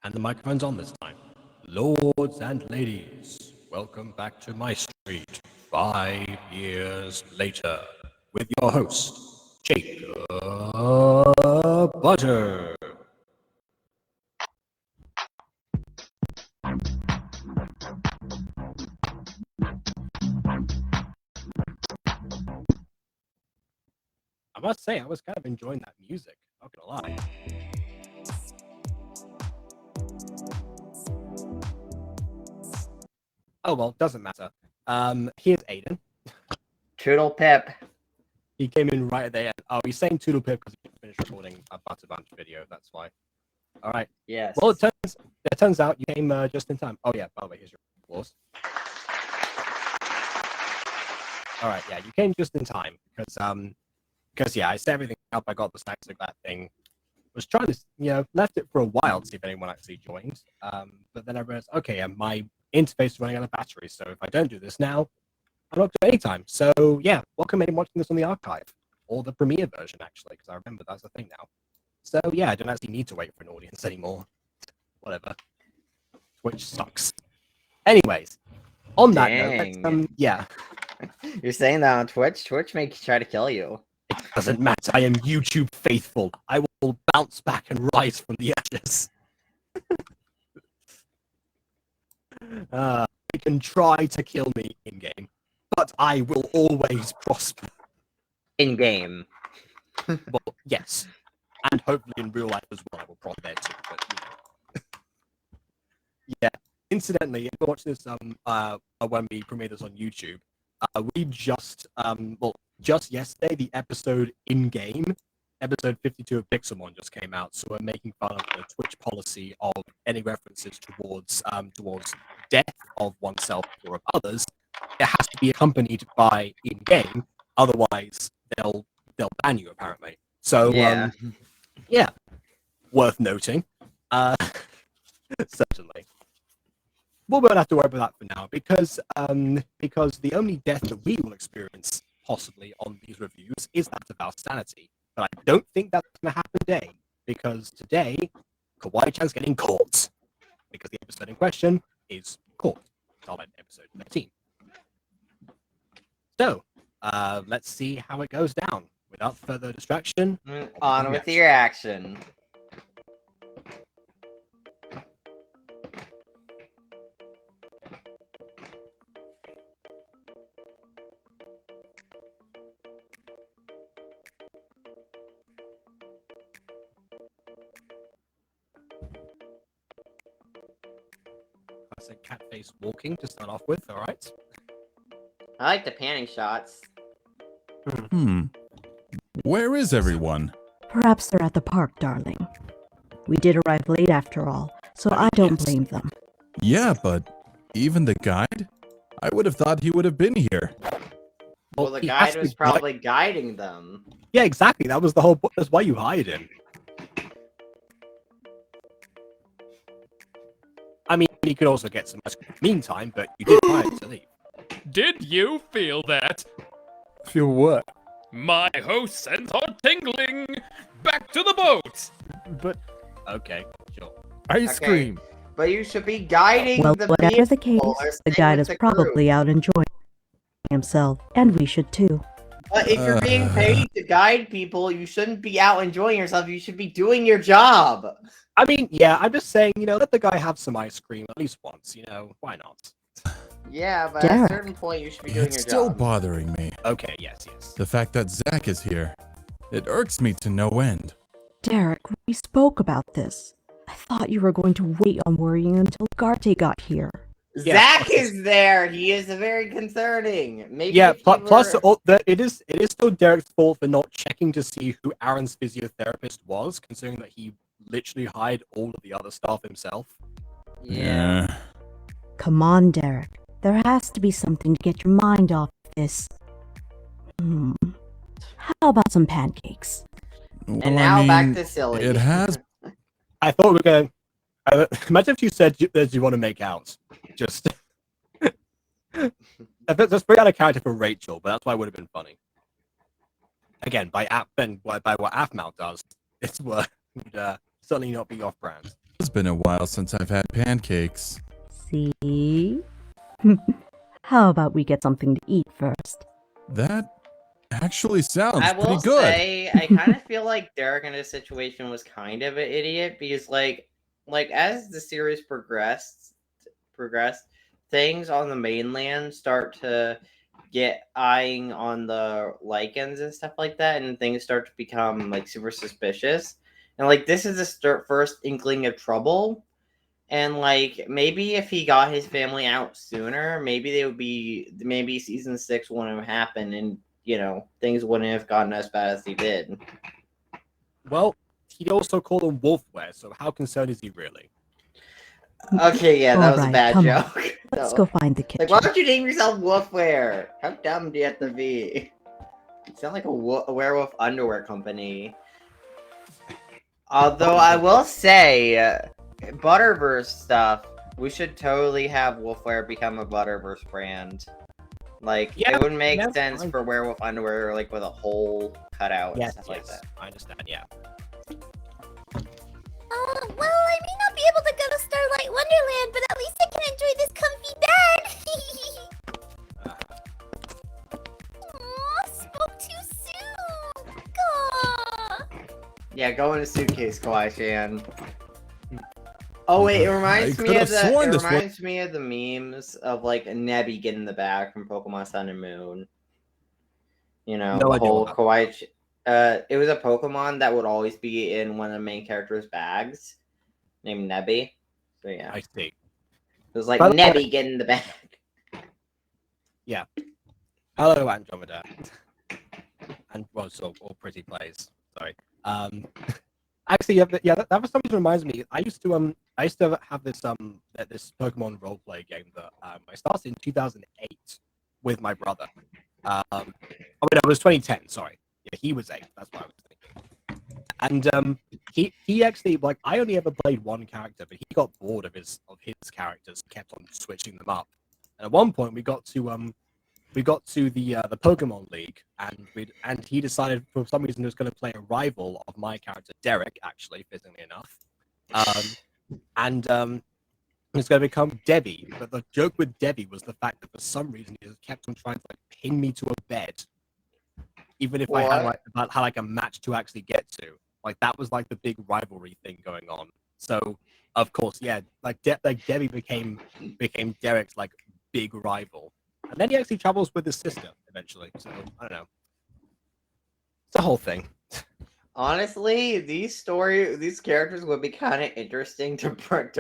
And the microphone's on this time. Lords and ladies, welcome back to MyStreet 5 years later with your host, Jacob Butter. I must say, I was kind of enjoying that music, not gonna lie. Oh well, doesn't matter. Here's Aiden. Toodle pip. He came in right at the end. Oh, he's saying Toodle Pip because he finished recording a Butter Bunch video, that's why. Alright. Yes. Well, it turns out you came just in time. Oh yeah, by the way, here's your applause. Alright, yeah, you came just in time because yeah, I set everything up, I got the snacks like that thing. Was trying to, left it for a while to see if anyone actually joined. But then I realized, okay, my interface is running out of battery, so if I don't do this now, I'm not doing any time. So yeah, welcome anyone watching this on the archive or the premiere version actually, because I remember that's a thing now. So yeah, I don't actually need to wait for an audience anymore. Whatever. Twitch sucks. Anyways, on that note, yeah. You're saying that on Twitch? Twitch may try to kill you. It doesn't matter. I am YouTube faithful. I will bounce back and rise from the ashes. They can try to kill me in game, but I will always prosper. In game. Well, yes. And hopefully in real life as well, I will probably there too. But, yeah. Incidentally, if you watch this when we premiere this on YouTube, we just just yesterday the episode in game, episode 52 of Pixelmon just came out, so we're making fun of the Twitch policy of any references towards death of oneself or of others. It has to be accompanied by in game, otherwise they'll ban you apparently. So yeah, worth noting. Certainly. We won't have to worry about that for now because the only death that we will experience possibly on these reviews is that of our sanity. But I don't think that's going to happen today because today Kawaii-chan's getting caught because the episode in question is caught. Starlight episode 13. So let's see how it goes down. Without further distraction, on with your action. Classic cat face walking to start off with, alright? I like the panning shots. Where is everyone? Perhaps they're at the park, darling. We did arrive late after all, so I don't blame them. Yeah, but even the guide? I would have thought he would have been here. Well, the guide was probably guiding them. Yeah, exactly. That was the whole. That's why you hired him. I mean, you could also get some ice cream in the meantime, but you did hire him to leave. Did you feel that? Feel what? My host sense are tingling! Back to the boat! But okay, sure. Ice cream. But you should be guiding Well, the whatever the case, people or the stay guide with is the probably out enjoying himself, and we should too. But if you're being paid to guide people, you shouldn't be out enjoying yourself. You should be doing your job. I mean, yeah, I'm just saying, let the guy have some ice cream at least once, why not? Yeah, but at Derek. a certain point, you should be doing It's your still job. bothering me. Okay, yes. The fact that Zach is here. It irks me to no end. Derek, we spoke about this. I thought you were going to wait on worrying until Garte got here. Yeah, Zach is there. He is very concerning. Maybe. Yeah, if you plus were- it is still Derek's fault for not checking to see who Aaron's physiotherapist was, considering that he literally hired all of the other staff himself. Yeah. Come on, Derek. There has to be something to get your mind off this. How about some pancakes? Well, And now back to silly. It has. I thought we were going. Imagine if you said that you want to make out. Just that's pretty out of character for Rachel, but that's why it would have been funny. Again, by what Afmount does, it's would certainly not be off brand. It's been a while since I've had pancakes. See? How about we get something to eat first? That actually sounds I pretty will good. say, I kind of feel like Derek in this situation was kind of an idiot because, like as the series progressed, things on the mainland start to get eyeing on the lichens and stuff like that, and things start to become like super suspicious. And like this is the first inkling of trouble. And like maybe if he got his family out sooner, maybe season 6 wouldn't have happened, and things wouldn't have gotten as bad as he did. Well, he also called them wolfware, so how concerned is he really? Okay, yeah, that was a Alright, bad come on. joke. Let's So, go find the kitchen. like, why don't you name yourself Wolfwear? How dumb do you have to be? You sound like a werewolf underwear company. Although I will say, Butterverse stuff, we should totally have Wolfwear become a Butterverse brand. Like, Yeah, it would make that's sense fine. for werewolf underwear, like with a hole cut out and stuff like that. I understand. Yeah. Well, I may not be able to go to Starlight Wonderland, but at least I can enjoy this comfy bed. Aw, spoke too soon. Gah. Yeah, go in a suitcase, Kawaii-chan. Oh wait, it reminds I me of could've sworn the this was- memes of like Nebby getting the bag from Pokemon Sun and Moon. You know, No the idea whole what Kawaii. It was a Pokemon that would always be in one of the main characters' bags, named Nebby. So yeah, I see. it was like By the way- Nebby getting the bag. Hello, Andromeda. And well, so all pretty plays. Sorry. Actually, that for some reason reminds me. I used to have this this Pokemon roleplay game that I started in 2008 with my brother. Oh wait, it was 2010. Sorry, yeah, he was 8. That's what I was thinking. And he actually, like, I only ever played one character, but he got bored of his characters, kept on switching them up. And at one point, we got to the Pokemon League, and he decided for some reason he was going to play a rival of my character Derek, actually, fittingly enough, and it was going to become Debbie. But the joke with Debbie was the fact that for some reason he just kept on trying to like pin me to a bed, even if I had like a match to actually get to. Like that was like the big rivalry thing going on. So of course, yeah, like Debbie became Derek's like big rival. And then he actually travels with his sister eventually. So I don't know. It's a whole thing. Honestly, these characters would be kind of interesting to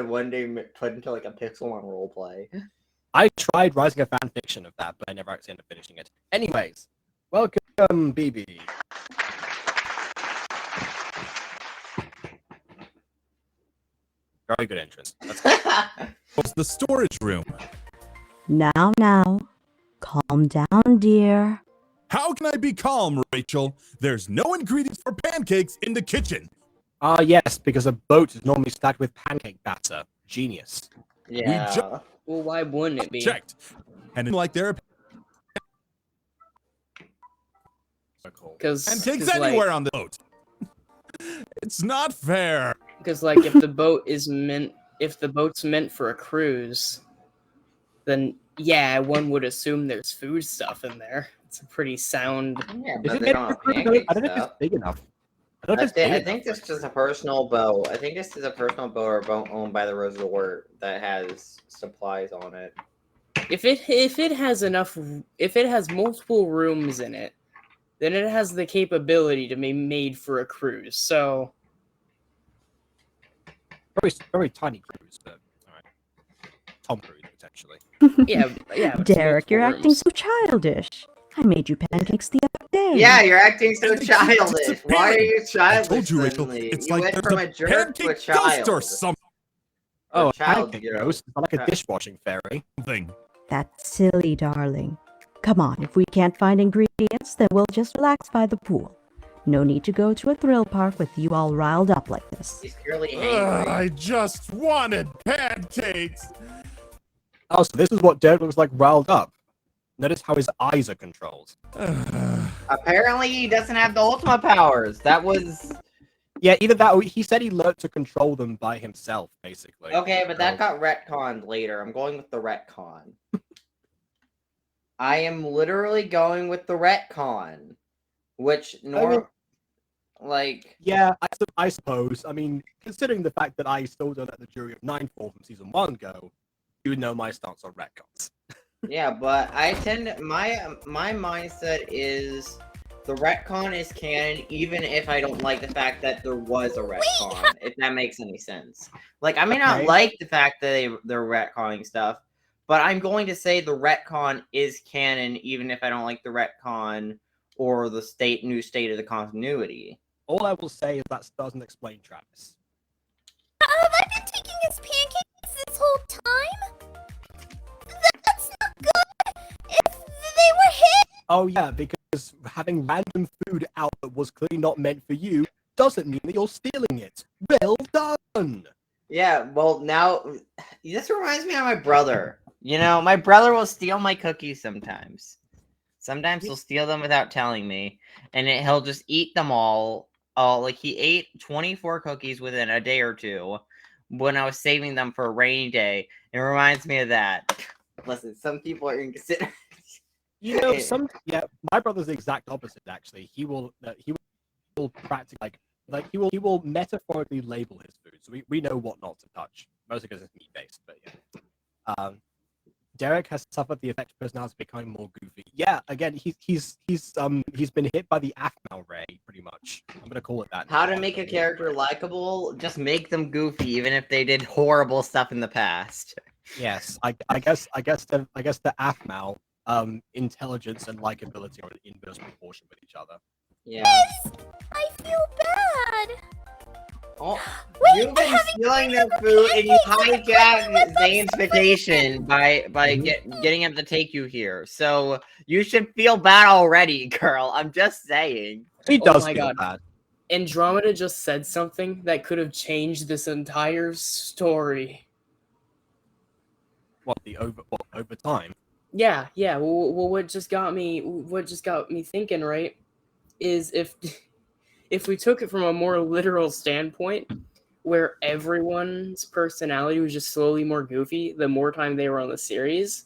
one day put into like a Pixelmon roleplay. I tried writing a fan fiction of that, but I never actually ended up finishing it. Anyways, welcome, BB. Very good entrance. What's the storage room? Now. Calm down, dear. How can I be calm, Rachel? There's no ingredients for pancakes in the kitchen. Yes, because a boat is normally stacked with pancake batter. Genius. Yeah. Well, why wouldn't it be? Checked. And like there are So cool. Because pancakes anywhere on the boat. It's not fair. Because like if the boat's meant for a cruise, then yeah, one would assume there's food stuff in there. It's a pretty sound. Yeah, Is but it they don't have pancake I don't know if stuff. it's big enough. I don't know if it's big I enough. think this is a personal boat. I think this is a personal boat or a boat owned by the resort that has supplies on it. If it has multiple rooms in it, then it has the capability to be made for a cruise. So Very, very tiny cruise, but all right. Tom Cruise, potentially. yeah. It's Derek, you're multiple acting rooms. so childish. I made you pancakes the other day. Yeah, you're acting so And they keep childish. Why are you I childish? told you, Rachel. suddenly? It's You like went there's from a a jerk to a pancake ghost child. or something. Oh, a child, pancake you know. ghost. It's not like a Yeah. dishwashing fairy. That's silly, darling. Come on, if we can't find ingredients, then we'll just relax by the pool. No need to go to a thrill park with you all riled up like this. He's clearly angry. I just wanted pancakes. Oh, so this is what Derek looks like riled up. Notice how his eyes are controlled. Apparently, he doesn't have the Ultima powers. That was Yeah, either that or he said he learned to control them by himself, basically. Okay, but that So- got retconned later. I'm going with the retcon. I am literally going with the retcon, which like Yeah, I suppose. I mean, considering the fact that I still don't let the jury of 9 fall from season 1 go, you know my stance on retcons. yeah, but I tend my mindset is the retcon is canon, even if I don't like the fact that there was a retcon. If that makes any sense. Like I may not Okay. like the fact that they're retconning stuff, but I'm going to say the retcon is canon, even if I don't like the retcon or the new state of the continuity. All I will say is that doesn't explain Travis. Have I been taking his pancakes this whole time? That's not good. If they were hit. Oh yeah, because having random food out that was clearly not meant for you doesn't mean that you're stealing it. Well done! Yeah, well now this reminds me of my brother. You know, my brother will steal my cookies sometimes. Sometimes he'll steal them without telling me, and he'll just eat them all. Like he ate 24 cookies within a day or two when I was saving them for a rainy day. It reminds me of that. Listen, some people are inconsiderate. You know, my brother's the exact opposite. Actually, he will practically he will metaphorically label his food, so we know what not to touch, mostly because it's meat based. But yeah, Derek has suffered the effect of personality becoming more goofy. Yeah, again, he's been hit by the Aphmau ray, pretty much. I'm gonna call it that. How to make a character likable? Just make them goofy, even if they did horrible stuff in the past. Yes, I guess the Aphmau intelligence and likability are in inverse proportion with each other. Yeah. I feel bad. Oh, Wait, you've been stealing their food and you hijacked Zane's vacation by getting him to take you here. So you should feel bad already, girl. I'm just saying. He Oh does my feel God. bad. Andromeda just said something that could have changed this entire story. What over time? Yeah. Well, what just got me thinking, right, is if we took it from a more literal standpoint, where everyone's personality was just slowly more goofy the more time they were on the series,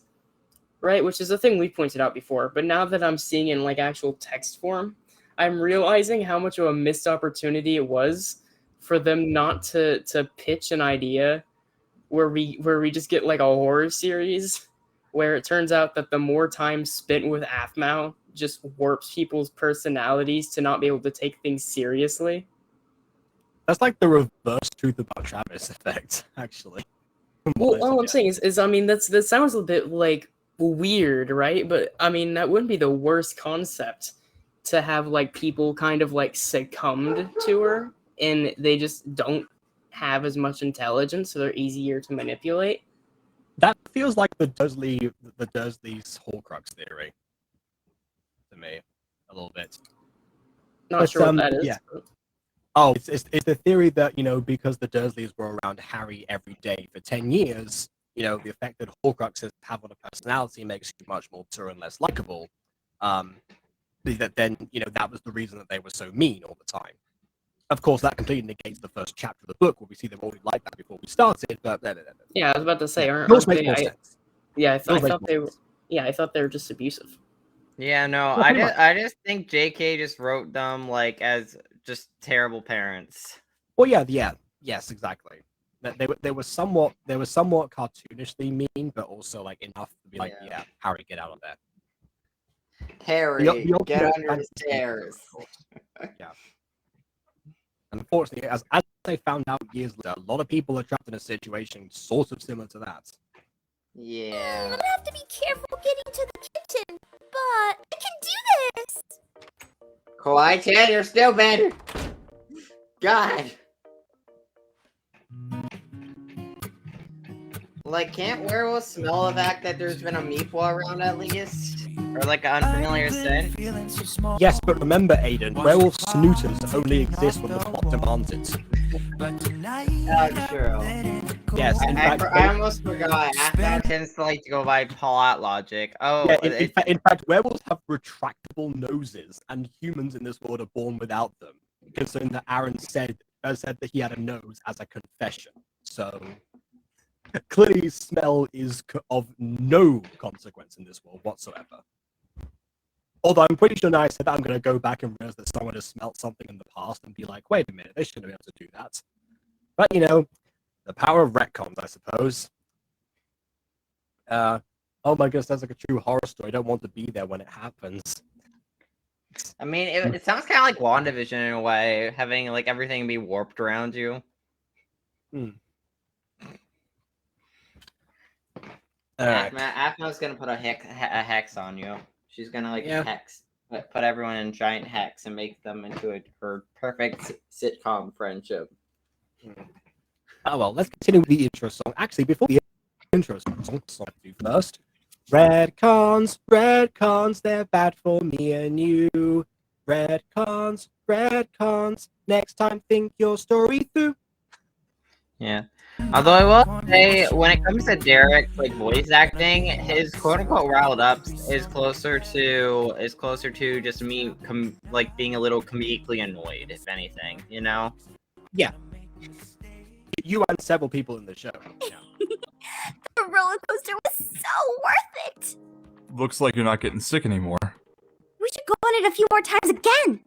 right? Which is a thing we pointed out before. But now that I'm seeing in like actual text form, I'm realizing how much of a missed opportunity it was for them not to pitch an idea where we just get like a horror series where it turns out that the more time spent with Aphmau just warps people's personalities to not be able to take things seriously. That's like the reverse truth about Travis effect, actually. Well, all I'm saying is I mean, that sounds a bit like weird, right? But I mean, that wouldn't be the worst concept to have like people kind of like succumbed to her and they just don't have as much intelligence, so they're easier to manipulate. That feels like the Dursley's Horcrux theory to me, a little bit. Not sure what that is. Yeah. Oh, it's the theory that, you know, because the Dursleys were around Harry every day for 10 years, you know, the effect that Horcruxes have on a personality makes you much more mature and less likable. That then, you know, that was the reason that they were so mean all the time. Of course, that completely negates the first chapter of the book, where we see them already like that before we started. But yeah, I was about to say, yours aren't makes they? more sense. Yeah, I thought Yours they were. makes more Yeah, I thought they were just abusive. Yeah, no, Well, pretty I just think JK just wrote them like as just terrible parents. Well, yes, exactly. They were somewhat cartoonishly mean, but also like enough to be like, yeah, Harry, get out of there. Harry, The get ultimate under the fantasy, stairs. of course. Yeah. Unfortunately, as I found out years later, a lot of people are trapped in a situation sort of similar to that. I'm Yeah. gonna have to be careful getting to the kitchen, but I can do this. Kawaii-chan, you're stupid! God! Like, can't werewolves smell the fact that there's been a meatball around at least? Or like an unfamiliar scent? Yes, but remember, Aiden, werewolf snooters only exist when the plot demands it. Oh, true. Yes, in fact, I almost forgot. That tends to like to go by plot logic. Oh, yeah, in fact, werewolves have retractable noses, and humans in this world are born without them. Considering that Aaron said said that he had a nose as a confession. So clearly, smell is of no consequence in this world whatsoever. Although I'm pretty sure now I said that I'm going to go back and realize that someone has smelt something in the past and be like, wait a minute, they shouldn't be able to do that. But, you know, the power of retcons, I suppose. Oh my goodness, that's like a true horror story. I don't want to be there when it happens. I mean, it sounds kind of like WandaVision in a way, having like everything be warped around you. Aphna's gonna put a hex on you. She's gonna hex, put everyone in giant hex and make them into her perfect sitcom friendship. Oh well, let's continue with the intro song. Actually, before the intro song I do first. Redcons, they're bad for me and you. Redcons, next time think your story through. Yeah. Although I will say, when it comes to Derek's like voice acting, his quote unquote riled up is closer to just me being a little comedically annoyed, if anything, you know? Yeah. You and several people in the show. Yeah. The roller coaster was so worth it. Looks like you're not getting sick anymore. We should go on it a few more times again.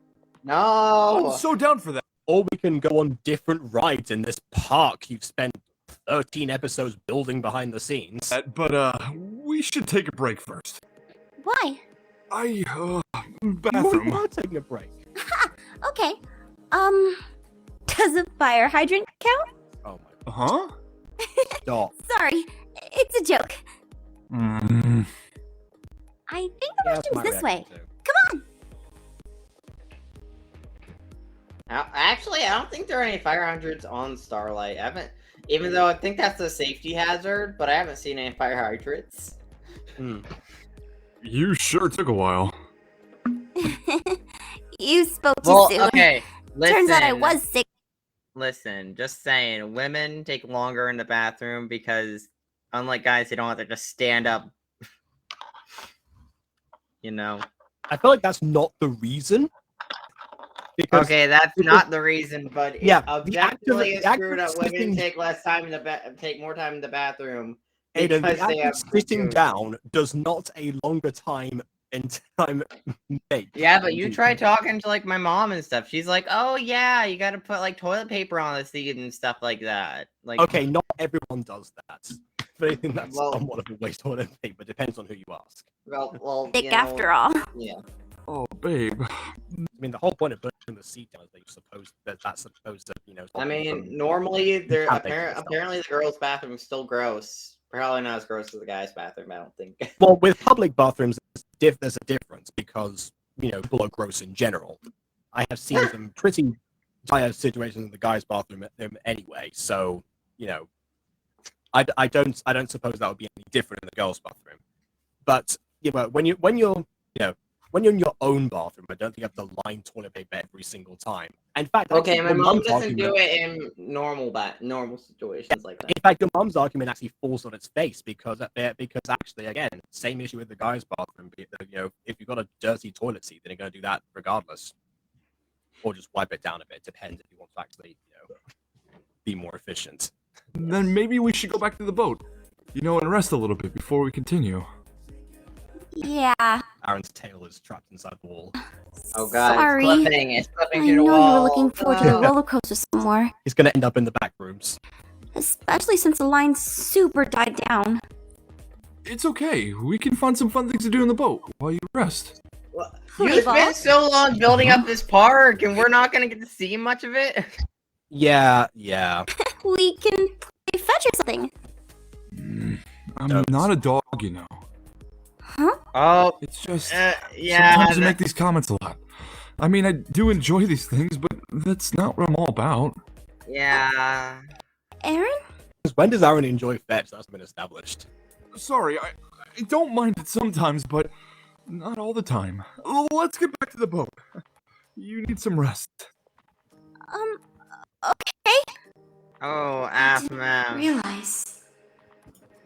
No. I'm so down for that. Or we can go on different rides in this park you've spent 13 episodes building behind the scenes. But we should take a break first. Why? Bathroom. We are taking a break. Okay. Does a fire hydrant count? Oh my. Huh? Stop. Sorry, it's a joke. Mm. I think the restroom's this way. Come on. Actually, I don't think there are any fire hydrants on Starlight. Even though I think that's a safety hazard, but I haven't seen any fire hydrants. You sure took a while. You spoke too soon. Okay. Listen, Turns out I was sick. Listen, just saying, women take longer in the bathroom because, unlike guys, they don't have to just stand up. You know. I feel like that's not the reason. Okay, that's not the reason, but yeah, objectively it's true that women take more time in the bathroom. Aiden, the act of sitting down does not a longer time in time make. Yeah, but you try talking to like my mom and stuff. She's like, "Oh yeah, you got to put like toilet paper on the seat and stuff like that." Like, okay, not everyone does that. But I think that's somewhat of a waste of toilet paper. Depends on who you ask. Well, thick after all. Yeah. Oh, babe. I mean, the whole point of putting the seat down is that that's supposed to, you know. I mean, normally apparently the girls' bathroom is still gross. Probably not as gross as the guys' bathroom, I don't think. Well, with public bathrooms, there's a difference because, you know, people are gross in general. I have seen some pretty dire situations in the guys' bathroom anyway, so, you know, I don't suppose that would be any different in the girls' bathroom. But, you know, when you're in your own bathroom, I don't think you have to line toilet paper every single time. In fact, okay, my mom doesn't do it in normal situations like that. In fact, your mom's argument actually falls on its face because actually, again, same issue with the guys' bathroom. You know, if you've got a dirty toilet seat, then you're going to do that regardless, or just wipe it down a bit. Depends if you want to actually, you know, be more efficient. Then maybe we should go back to the boat, you know, and rest a little bit before we continue. Yeah. Aaron's tail is trapped inside the wall. Oh god, sorry. It's clipping I to the know wall. you were looking forward to the roller coaster some more, He's going to end up in the back rooms. especially since the line super died down. It's okay. We can find some fun things to do in the boat while you rest. Well, you spent so long building up this park, and we're not gonna get to see much of it. Yeah. We can play fetch or something. I'm not a dog, you know. Huh? Oh, It's just yeah. sometimes I make these comments a lot. I mean, I do enjoy these things, but that's not what I'm all about. Yeah. Aaron? When does Aaron enjoy fetch? That's been established. Sorry, I don't mind it sometimes, but not all the time. Let's get back to the boat. You need some rest. Okay. Oh, Didn't Aphna. realize.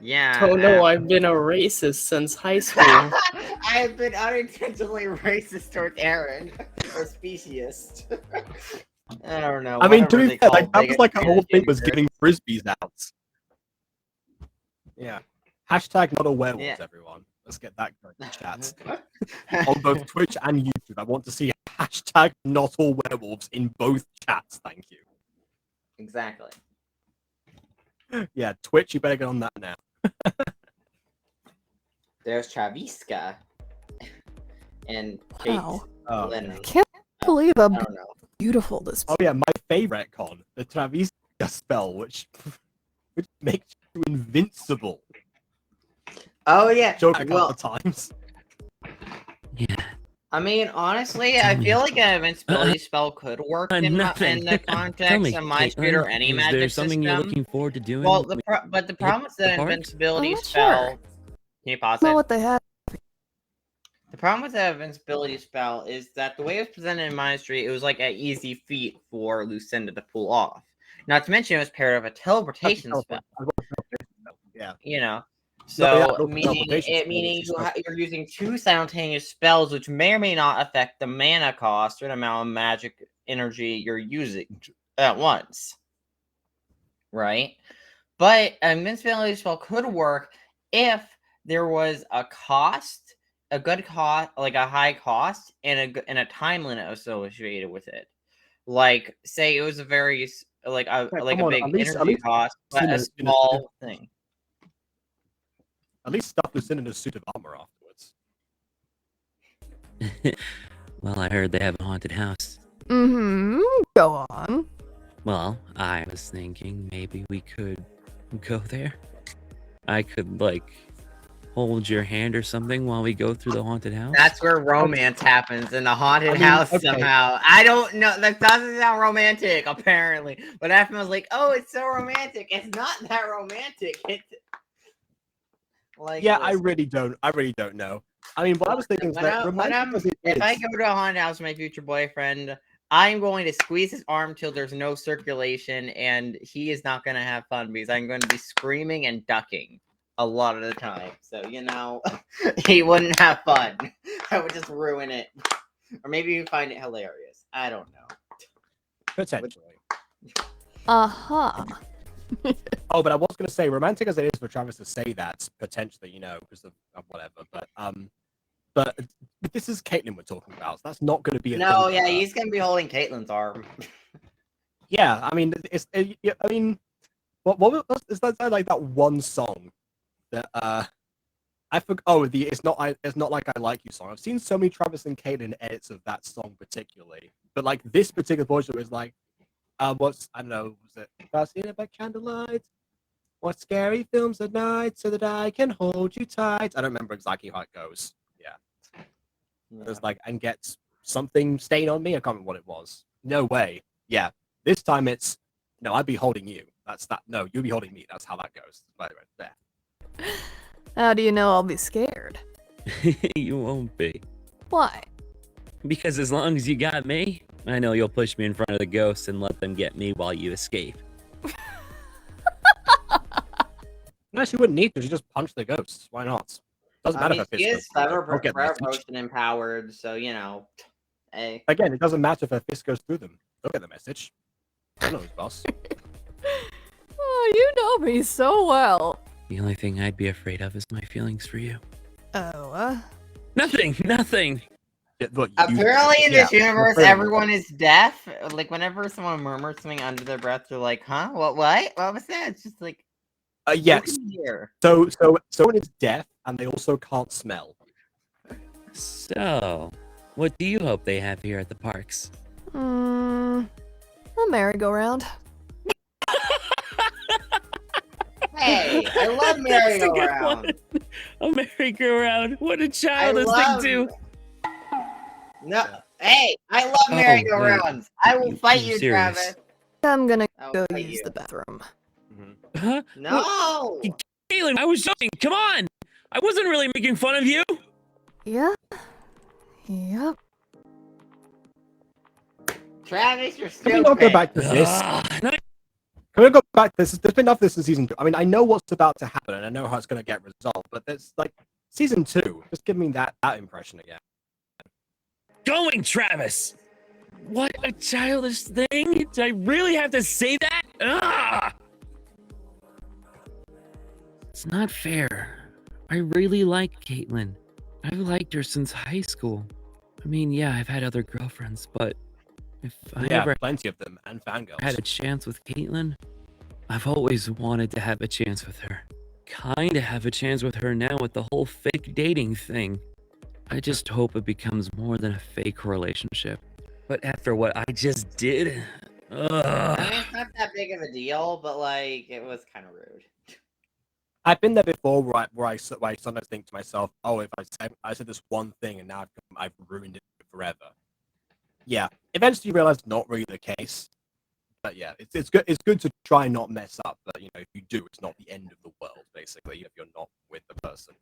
Yeah. Oh no, I've been a racist since high school. I have been unintentionally racist towards Aaron, or speciesist. I don't know. I mean, to whatever be they fair, call like that was like a whole thing was bigger. giving frisbees out. Yeah. Hashtag not all werewolves, Yeah. everyone. Let's get that going in chats. On both Twitch and YouTube, I want to see hashtag not all werewolves in both chats. Thank you. Exactly. Yeah, Twitch, you better get on that now. There's Traviska and Kate Wow. Oh, Lennon. yeah. Can't believe how I don't know. beautiful this. Oh yeah, my favorite con, the Traviska spell, which makes you invincible. Oh yeah. Joke a couple Well, of times. Yeah. I mean, honestly, Tell I me. feel like an invincibility spell could work in Nothing. the Tell context me, of MyStreet or any Caitlin, magic is there something system. you're looking forward to doing? Well, when but the hit problem with the the park? invincibility I'm not spell. sure. Can you pause Know it? what they had. The problem with the invincibility spell is that the way it was presented in MyStreet, it was like an easy feat for Lucinda to pull off. Not to mention, it was paired of a teleportation spell. Yeah. You know, No, yeah, so no meaning teleportation spell, meaning which is you're using two simultaneous spells, which may or may not affect the mana cost or the amount of magic energy you're using at once, right? But an invincibility spell could work if there was a cost, a good cost, like a high cost, and a time limit associated with it. Like, say it was a very like a big energy cost, but a small thing. At least stuff Lucinda in a suit of armor afterwards. Well, I heard they have a haunted house. Mm-hmm. Go on. Well, I was thinking maybe we could go there. I could, like, hold your hand or something while we go through the haunted house. That's where romance happens in the haunted I mean, house okay. somehow. I don't know. That doesn't sound romantic, apparently. But after I was like, oh, it's so romantic. It's not that romantic. It's like, Yeah, I listen. really don't know. I mean, what I was thinking is that romantic as it if I is- go to a haunted house with my future boyfriend, I'm going to squeeze his arm till there's no circulation, and he is not going to have fun because I'm going to be screaming and ducking a lot of the time. So, you know, he wouldn't have fun. I would just ruin it. Or maybe you find it hilarious. I don't know. potentially. Uh-huh. Oh, but I was going to say, romantic as it is for Travis to say that, potentially, you know, because of whatever. But this is Caitlyn we're talking about, so that's not going to be a No, thing yeah, for her. he's going to be holding Caitlin's arm. Yeah, I mean, I mean, what was is that like that one song that I forgot? Oh, it's not like I like you song. I've seen so many Travis and Caitlyn edits of that song particularly, but like this particular portion was like, what's I don't know, was it Fascinated by Candlelight? What scary films at night so that I can hold you tight? I don't remember exactly how it goes. Yeah, it was like and get something stain on me. I can't remember what it was. No way. Yeah. This time it's no, I'd be holding you. That's that. No, you'll be holding me. That's how that goes. By the way, there. How do you know I'll be scared? You won't be. Why? Because as long as you got me, I know you'll push me in front of the ghosts and let them get me while you escape. No, she wouldn't need to. She just punch the ghosts. Why not? Doesn't I matter mean, if her she fist is goes through them. forever Don't get the message. potion empowered, so, you know. Hey. Again, it doesn't matter if her fist goes through them. Don't get the message. I know who's boss. Oh, you know me so well. The only thing I'd be afraid of is my feelings for you. Oh, Nothing. Yeah, look, Apparently, in this yeah, universe, afraid of everyone is deaf. Like, whenever someone murmurs something under their breath, they're like, huh? What was that? It's just like, yes. here. So someone is deaf and they also can't smell. So, what do you hope they have here at the parks? a merry-go-round. Hey, I love That's a good merry-go-round. A merry-go-round. What a I childish love. thing to. No, hey, I love Oh, merry-go-rounds. I will fight you you, serious? Travis. I'm gonna I will go fight use you. the bathroom. Huh? No. Caitlin, I was joking. Come on. I wasn't really making fun of you. Yeah? Yep. Travis, you're Can we not go stupid. back to this? Not Can we go back to this? There's been enough of this in season 2. I mean, I know what's about to happen and I know how it's going to get resolved, but there's like season 2. Just give me that impression again. going, Travis. What a childish thing! Did I really have to say that? Ugh! It's not fair. I really like Caitlin. I've liked her since high school. I mean, yeah, I've had other girlfriends, but if I Yeah, ever plenty of them, and fangirls. had a chance with Caitlin, I've always wanted to have a chance with her. Kinda have a chance with her now with the whole fake dating thing. I just hope it becomes more than a fake relationship. But after what I just did, I mean, it's not that big of a deal, but like, it was kind of rude. I've been there before where I sometimes think to myself, oh, if I said this one thing and now I've ruined it forever. Yeah, eventually you realize it's not really the case. But yeah, it's good to try and not mess up. But you know, if you do, it's not the end of the world. Basically, if you're not with the person.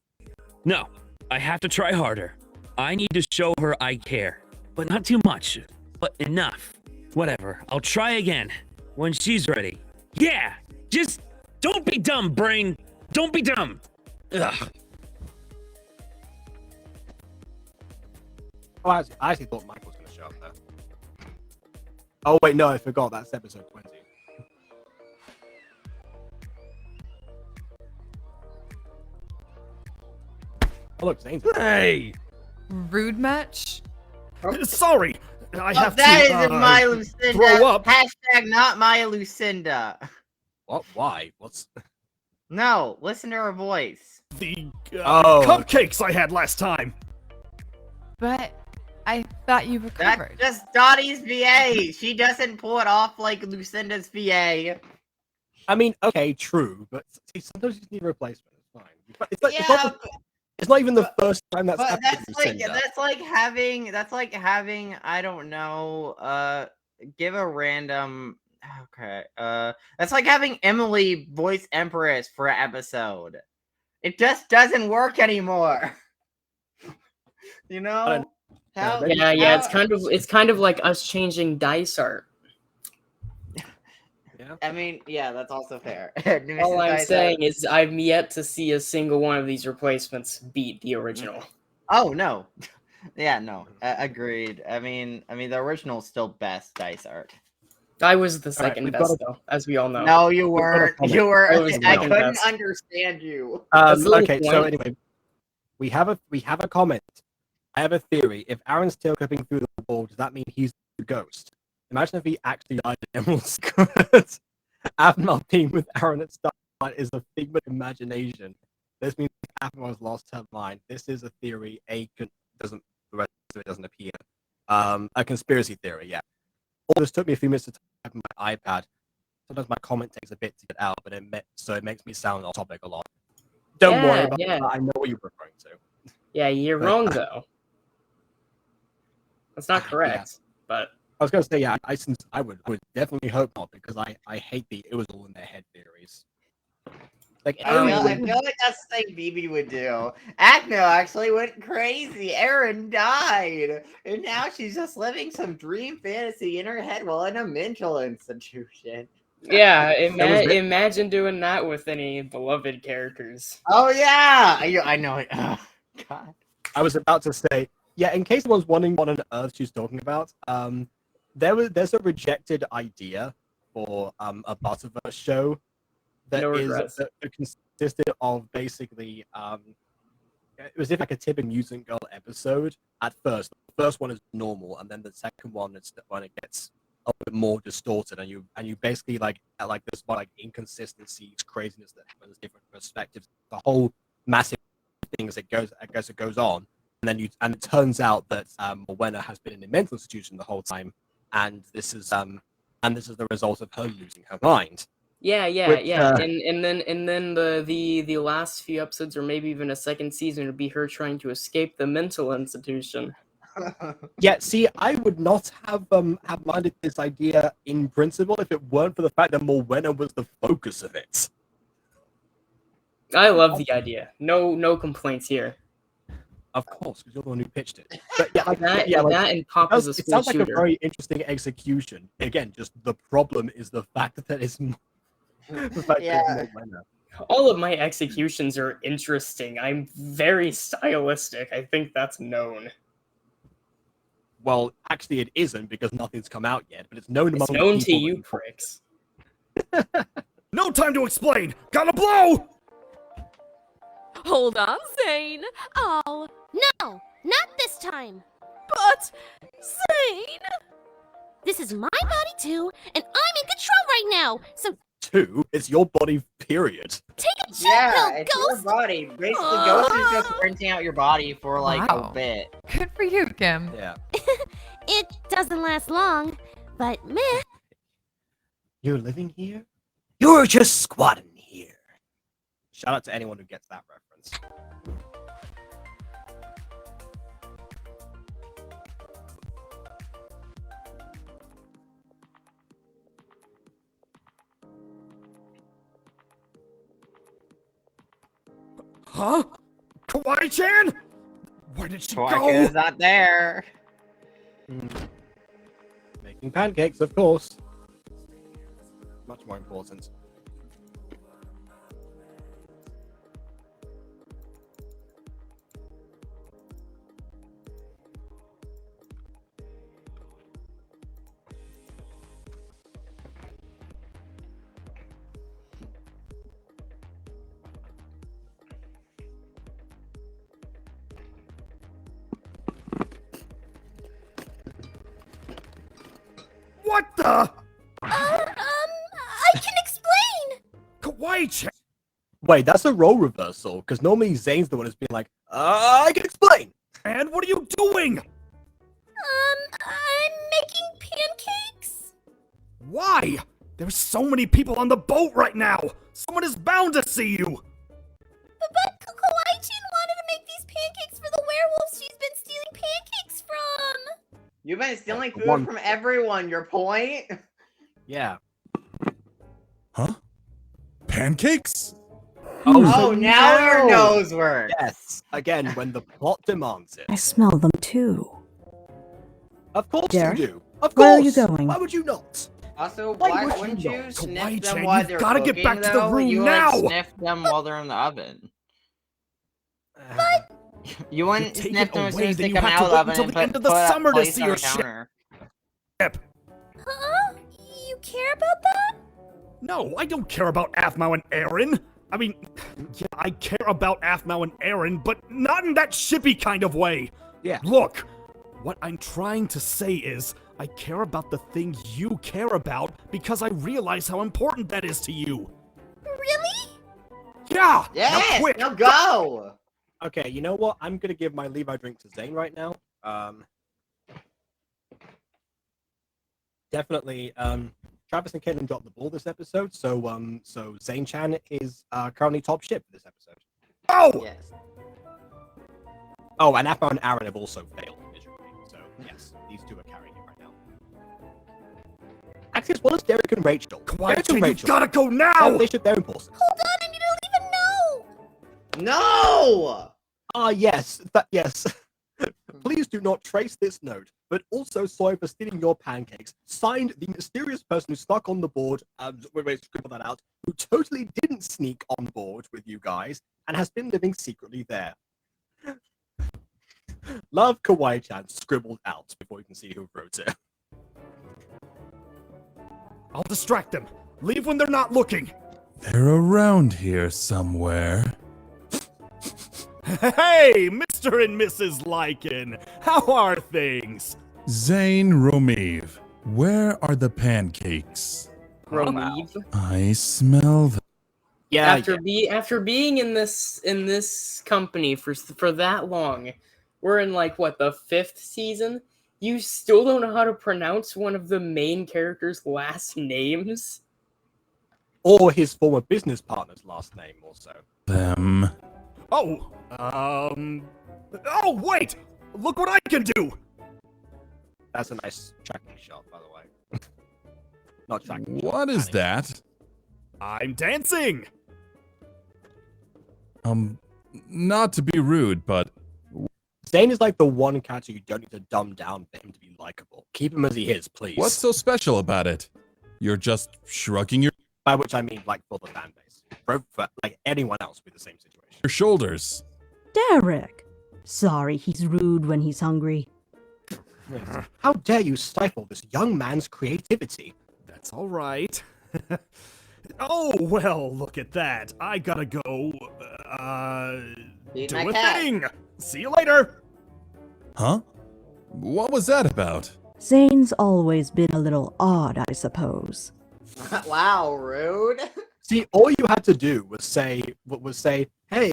no, I have to try harder. I need to show her I care. But not too much. But enough. Whatever, I'll try again. When she's ready. Yeah! Just don't be dumb, brain! Don't be dumb! Ugh. Oh, I actually thought Michael was going to show up there. Oh wait, no, I forgot. That's episode 20. Oh look, Zane's. Hey! Rude match? Sorry, I have that to isn't my Lucinda. throw up. Hashtag not my Lucinda. What? Why? What's? No, listen to her voice. The Oh. cupcakes I had last time. But I thought you recovered. That's just Dottie's VA. She doesn't pull it off like Lucinda's VA. I mean, okay, true, but see, sometimes you just need a replacement. It's fine. It's not even the first time that's happened. That's like having I don't know. Give a random. Okay. That's like having Emily voice Empress for an episode. It just doesn't work anymore. You know? It's kind of like us changing dice art. Yeah. I mean, yeah, that's also fair. All I'm saying is I've yet to see a single one of these replacements beat the original. Oh no. Yeah, no. Agreed. I mean the original's still best dice art. I was the second we've best, got though, as we all know. No, you weren't. You were. I was I the couldn't best. understand you. Okay, so anyway, we have a comment. I have a theory. If Aaron's tail clipping through the wall, does that mean he's the ghost? Imagine if he actually died in Emerald's skirt. Aphmar being with Aaron at Starlight is a figment of imagination. This means Aphmar has lost her mind. This is a theory. The rest of it doesn't appear. A conspiracy theory, yeah. All this took me a few minutes to type on my iPad. Sometimes my comment takes a bit to get out, but it makes me sound off topic a lot. Don't worry about that. I know what you're referring to. Yeah, you're wrong though. That's not correct. But I was gonna say, yeah, I would definitely hope not, because I hate it was all in their head theories. Like I feel like that's the thing BB would do. Acno actually went crazy. Aaron died, and now she's just living some dream fantasy in her head while in a mental institution. yeah, imagine doing that with any beloved characters. Oh yeah, I know it. Oh, God. I was about to say, yeah. In case anyone's wondering what on earth she's talking about, there's a rejected idea for a Butterverse show. That consisted of basically it was like a typical Mutant Girl episode at first. The first one is normal, and then the second one is when it gets a bit more distorted, and you basically like this like inconsistencies, craziness that happens, different perspectives, the whole massive thing as it goes on, and it turns out that Morwenna has been in a mental institution the whole time, and this is the result of her losing her mind. Yeah. And then the last few episodes, or maybe even a second season, would be her trying to escape the mental institution. Yeah, see, I would not have minded this idea in principle if it weren't for the fact that Morwenna was the focus of it. I love the idea. No complaints here. Of course, because you're the one who pitched it. But yeah, that and Pop is a school it sounds shooter. like a very interesting execution. Again, just the problem is the fact that it's all of my executions are interesting. I'm very stylistic. I think that's known. Well, actually, it isn't because nothing's come out yet, but it's known It's among known the to people. you pricks. No time to explain! Gotta blow! Hold on, Zane. Oh, no, not this time. But, Zane! This is my body too, and I'm in control right now. So 2, it's your body, period. take a chill Yeah, pill, it's your Ghost. body. Basically, Ghost is just renting out your body for like Wow. a bit. Good for you, Kim. Yeah. It doesn't last long, but meh. You're living here? You're just squatting here. Shout out to anyone who gets that reference. Huh? Kawaii-chan? Where did she Kawaii is go? not there. Making pancakes, of course. Much more important. What the? I can explain. Kawaii-chan? Wait, that's a role reversal, because normally Zane's the one who's been like, I can explain! And what are you doing? I'm making pancakes. Why? There's so many people on the boat right now. Someone is bound to see you. But Kawaii-chan wanted to make these pancakes for the werewolves she's been stealing pancakes from. You've been stealing food One- from everyone. Your point? Yeah. Huh? Pancakes? Oh, now your nose works. Yes. Again, when the plot demands it. I smell them too. Of course Derek, you do. Of course. where are you going? Why would you not? Also, Why why would you wouldn't not? you sniff Kawaii-chan, them while you've they're gotta cooking, get back to the though? room You now! Like, sniff them while they're in the oven. You wouldn't take sniff it them as soon away, as then they you come have out to of the wait oven until and the end put of the a summer to place see on your the shit. counter. Huh? You care about that? No, I don't care about Aphmau and Aaron. I mean, yeah, I care about Aphmau and Aaron, but not in that shippy kind of way. Yeah. Look, what I'm trying to say is, I care about the thing you care about because I realize how important that is to you. Really? Yeah! Yes! Now quick! Now go! Okay, you know what? I'm gonna give my Levi drink to Zane right now. Definitely. Travis and Caitlin dropped the ball this episode, so Zane Chan is currently top ship for this episode. Oh! Yes. Oh, and Appa and Aaron have also failed miserably. So yes, these two are carrying it right now. Actually, as well as Derek and Rachel. Derek and Kawaii-chan, you've Rachel. gotta go now! They should. They're important. Hold on, I need to leave a note. No! Ah, yes, yes. Please do not trace this note, but also sorry for stealing your pancakes. Signed, the mysterious person who stuck on the board, wait, scribble that out, who totally didn't sneak on board with you guys and has been living secretly there. Love Kawaii-chan scribbled out before you can see who wrote it. I'll distract them. Leave when they're not looking. They're around here somewhere. Hey, Mr. and Mrs. Lycan, how are things? Zane Romev, where are the pancakes? Romev. I smell them. Yeah, After being in this company for that long, we're in like what, the 5th season. You still don't know how to pronounce one of the main characters' last names? or his former business partner's last name also. Them. Oh, oh, wait! Look what I can do! That's a nice tracking shot, by the way. Not tracking. What is that? I'm dancing! Not to be rude, but Zane is like the one character you don't need to dumb down for him to be likable. Keep him as he is, please. what's so special about it? You're just shrugging your By which I mean, like, for the fan base. For like, anyone else with the same situation. shoulders. Derek! Sorry, he's rude when he's hungry. How dare you stifle this young man's creativity? That's all right. Oh, well, look at that. I gotta go, Feed do my a cat. thing. See you later. Huh? What was that about? Zane's always been a little odd, I suppose. Wow, rude. See, all you had to do was say, hey,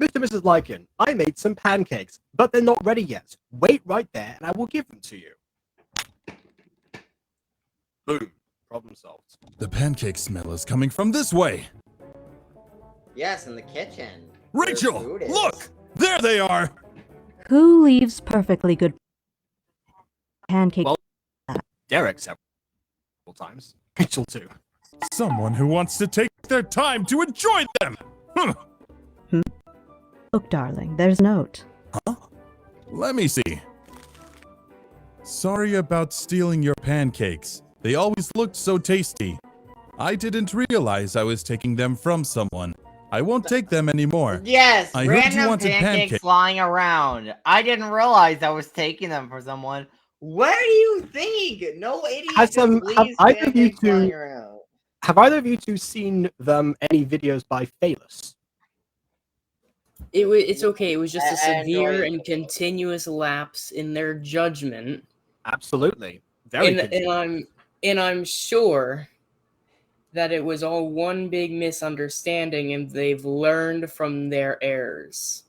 Mr. and Mrs. Lycan, I made some pancakes, but they're not ready yet. Wait right there, and I will give them to you. Boom. Problem solved. The pancake smell is coming from this way. Yes, in the kitchen. where Rachel, food is. look! There they are! Who leaves perfectly good pancake? Well, Derek several times. Rachel too. Someone who wants to take their time to enjoy them! Look, darling, there's a note. Huh? Let me see. Sorry about stealing your pancakes. They always looked so tasty. I didn't realize I was taking them from someone. I won't take them anymore. Yes, I heard you random wanted pancakes pancakes. flying around. I didn't realize I was taking them for someone. Where do you think? No idiot Have just leaves either of you pancakes flying two around. have either of you two seen any videos by Phalus? It's okay. It was just a I severe enjoy and it. continuous lapse in their judgment, Absolutely. Very good. and I'm sure that it was all one big misunderstanding, and they've learned from their errors,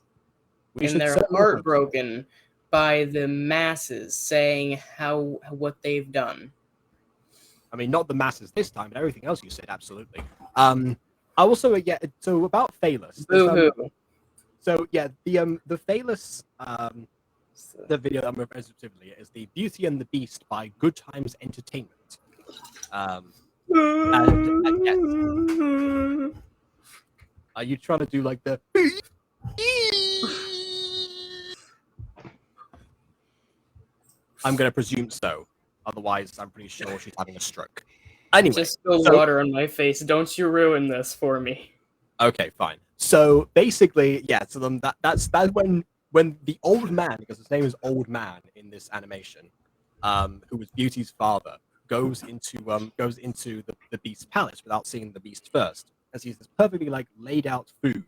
We and should they're certainly hope so. heartbroken by the masses saying what they've done. I mean, not the masses this time, but everything else you said, absolutely. I also, so about Phalus. Boo-hoo. So yeah, the Phalus the video that I'm referring to is the Beauty and the Beast by Good Times Entertainment. And yes. Are you trying to do like the I'm gonna presume so. Otherwise, I'm pretty sure she's having a stroke. Anyway, Just spill so- water on my face. Don't you ruin this for me. Okay, fine. So basically, yeah. So then that's when the old man, because his name is Old Man in this animation, who was Beauty's father, goes into the Beast's palace without seeing the Beast first, as he's this perfectly like laid out food,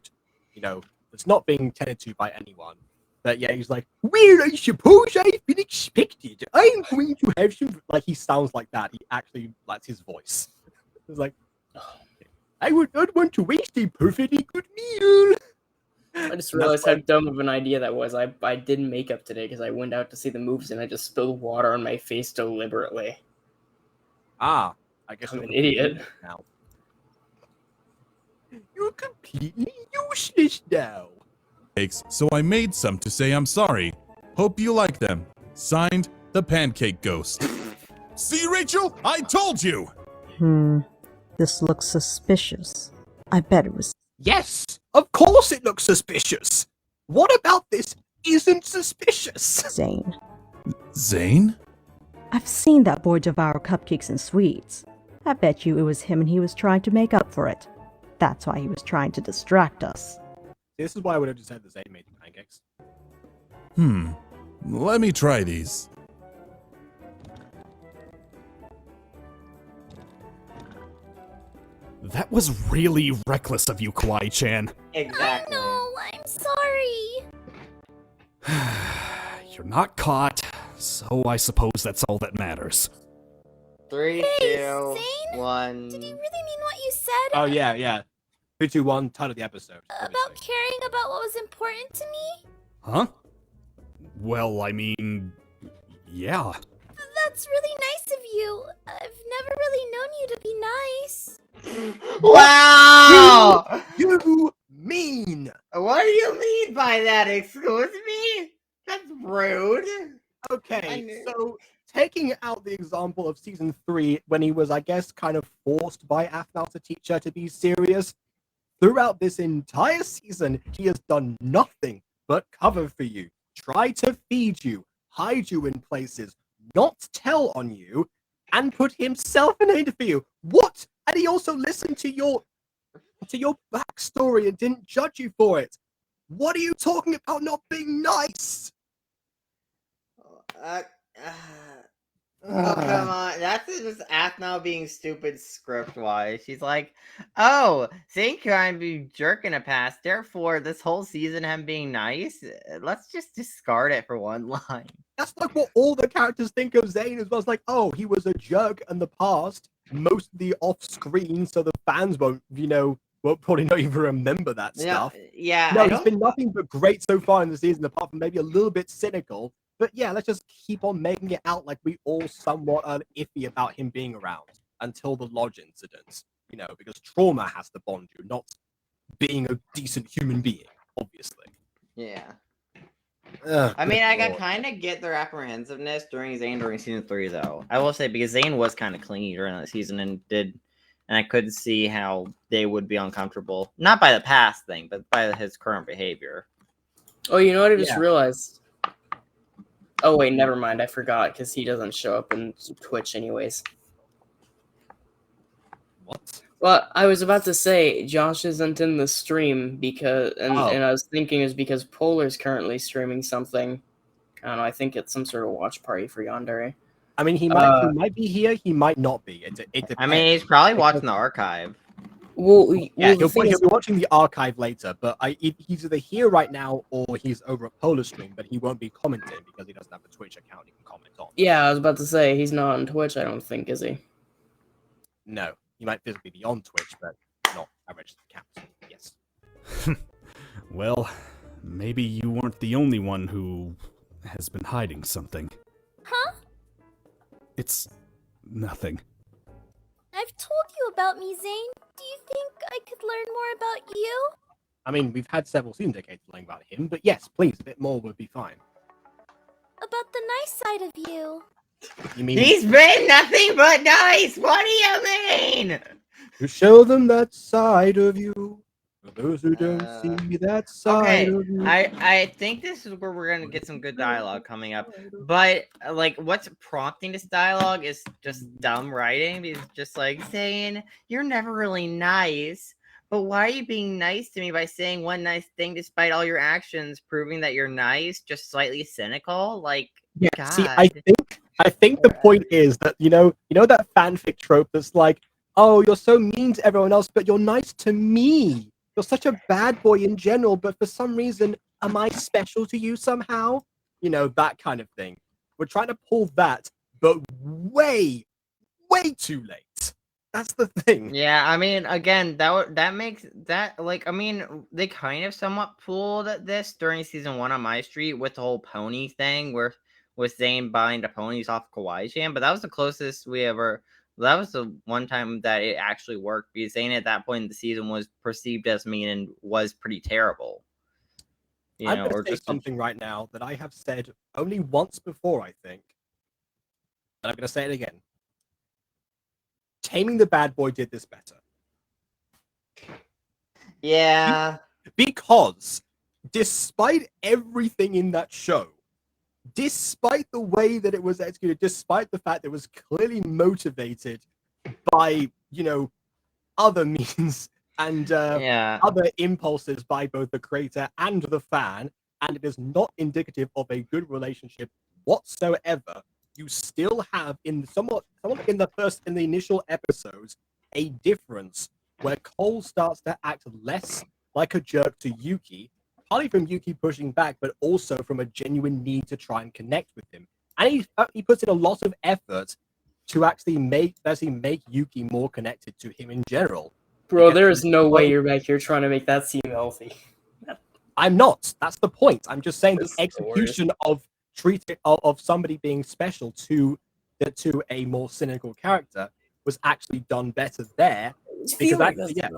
that's not being tended to by anyone. But yeah, he's like, well, I suppose I've been expected. I'm going to have some. Like he sounds like that. He actually that's his voice. It's like, I would not want to waste a perfectly good meal. I just realized how dumb of an idea that was. I did makeup today because I went out to see the movies and I just spilled water on my face deliberately. I guess I'm you're an idiot. now. You're completely useless now. So I made some to say I'm sorry. Hope you like them. Signed, the Pancake Ghost. See, Rachel? I told you! This looks suspicious. I bet it was. Yes, of course it looks suspicious. What about this isn't suspicious? Zane. Zane? I've seen that boy devour cupcakes and sweets. I bet you it was him and he was trying to make up for it. That's why he was trying to distract us. This is why I would have just said the Zane made the pancakes. Let me try these. That was really reckless of you, Kawaii-chan. Exactly. No, I'm sorry. You're not caught, so I suppose that's all that matters. 3, Hey, 2, Zane? 1. Did you really mean what you said? Oh yeah. 3, 2, 1. Title of the episode. About caring about what was important to me? Huh? Well, I mean, yeah. That's really nice of you. I've never really known you to be nice. Wow! You mean? What do you mean by that? Excuse me? That's rude. Okay, so taking out the example of season 3, when he was, I guess, kind of forced by Aphmau to teach her to be serious, throughout this entire season, he has done nothing but cover for you, try to feed you, hide you in places, not tell on you, and put himself in an interview. What? And he also listened to your backstory and didn't judge you for it. What are you talking about not being nice? Oh, come on. That's just Athna being stupid script-wise. She's like, oh, Zane can't be jerking a pass, therefore this whole season him being nice, let's just discard it for one line. That's like what all the characters think of Zane as well. It's like, oh, he was a jerk in the past, mostly off-screen, so the fans won't probably not even remember that stuff. Yeah, No, he's been nothing but great so far in the season, apart from maybe a little bit cynical. But yeah, let's just keep on making it out like we all somewhat are iffy about him being around until the lodge incident. Because trauma has to bond you, not being a decent human being, obviously. Yeah. Ugh, I mean, good I lord. kind of get their apprehensiveness during season 3, though. I will say, because Zane was kind of clingy during that season and I could see how they would be uncomfortable. Not by the past thing, but by his current behavior. Oh, you know what I just Yeah. realized? Oh, wait, never mind. I forgot, because he doesn't show up in Twitch anyways. What? Well, I was about to say, Josh isn't in the stream because, and I was thinking it was because Polar's currently streaming something. I don't know, I think it's some sort of watch party for Yandere. I mean, he might be here, he might not be. It depends. I mean, he's probably watching the archive. Well, Yeah, the thing he'll is, be watching the archive later, but he's either here right now or he's over at Polar Stream, but he won't be commenting because he doesn't have a Twitch account he can comment on. yeah, I was about to say, he's not on Twitch, I don't think, is he? No, he might physically be on Twitch, but not a registered account. Yes. Well, maybe you weren't the only one who has been hiding something. Huh? It's nothing. I've told you about me, Zane. Do you think I could learn more about you? I mean, we've had several season decades learning about him, but yes, please, a bit more would be fine. About the nice side of you. You mean He's been nothing but nice! What do you mean? to show them that side of you? For those who don't see that side of you. I think this is where we're gonna get some good dialogue coming up. But like, what's prompting this dialogue is just dumb writing. It's just like saying you're never really nice. But why are you being nice to me by saying one nice thing despite all your actions, proving that you're nice, just slightly cynical? Like, Yeah, God. see, I think the point is that you know that fanfic trope that's like, oh, you're so mean to everyone else, but you're nice to me. You're such a bad boy in general, but for some reason, am I special to you somehow? That kind of thing. We're trying to pull that, but way, way too late. That's the thing. Yeah, I mean, again, that makes that like, I mean, they kind of somewhat pulled this during season 1 on MyStreet with the whole pony thing, where with Zane buying the ponies off Kawaii Jam, but that was the closest we ever. That was the one time that it actually worked, because Zane at that point in the season was perceived as mean and was pretty terrible. I'm going to say something right now that I have said only once before, I think. And I'm going to say it again. Taming the Bad Boy did this better. Yeah. Because despite everything in that show, despite the way that it was executed, despite the fact that it was clearly motivated by, other means and other impulses by both the creator and the fan, and it is not indicative of a good relationship whatsoever, you still have somewhat in the initial episodes a difference where Cole starts to act less like a jerk to Yuki, partly from Yuki pushing back, but also from a genuine need to try and connect with him. And he puts in a lot of effort to actually make Yuki more connected to him in general. Bro, there is no way you're back here trying to make that seem healthy. I'm not. That's the point. I'm just saying the That's execution of somebody being special to a more cynical character was actually done better there. Because actually, yeah.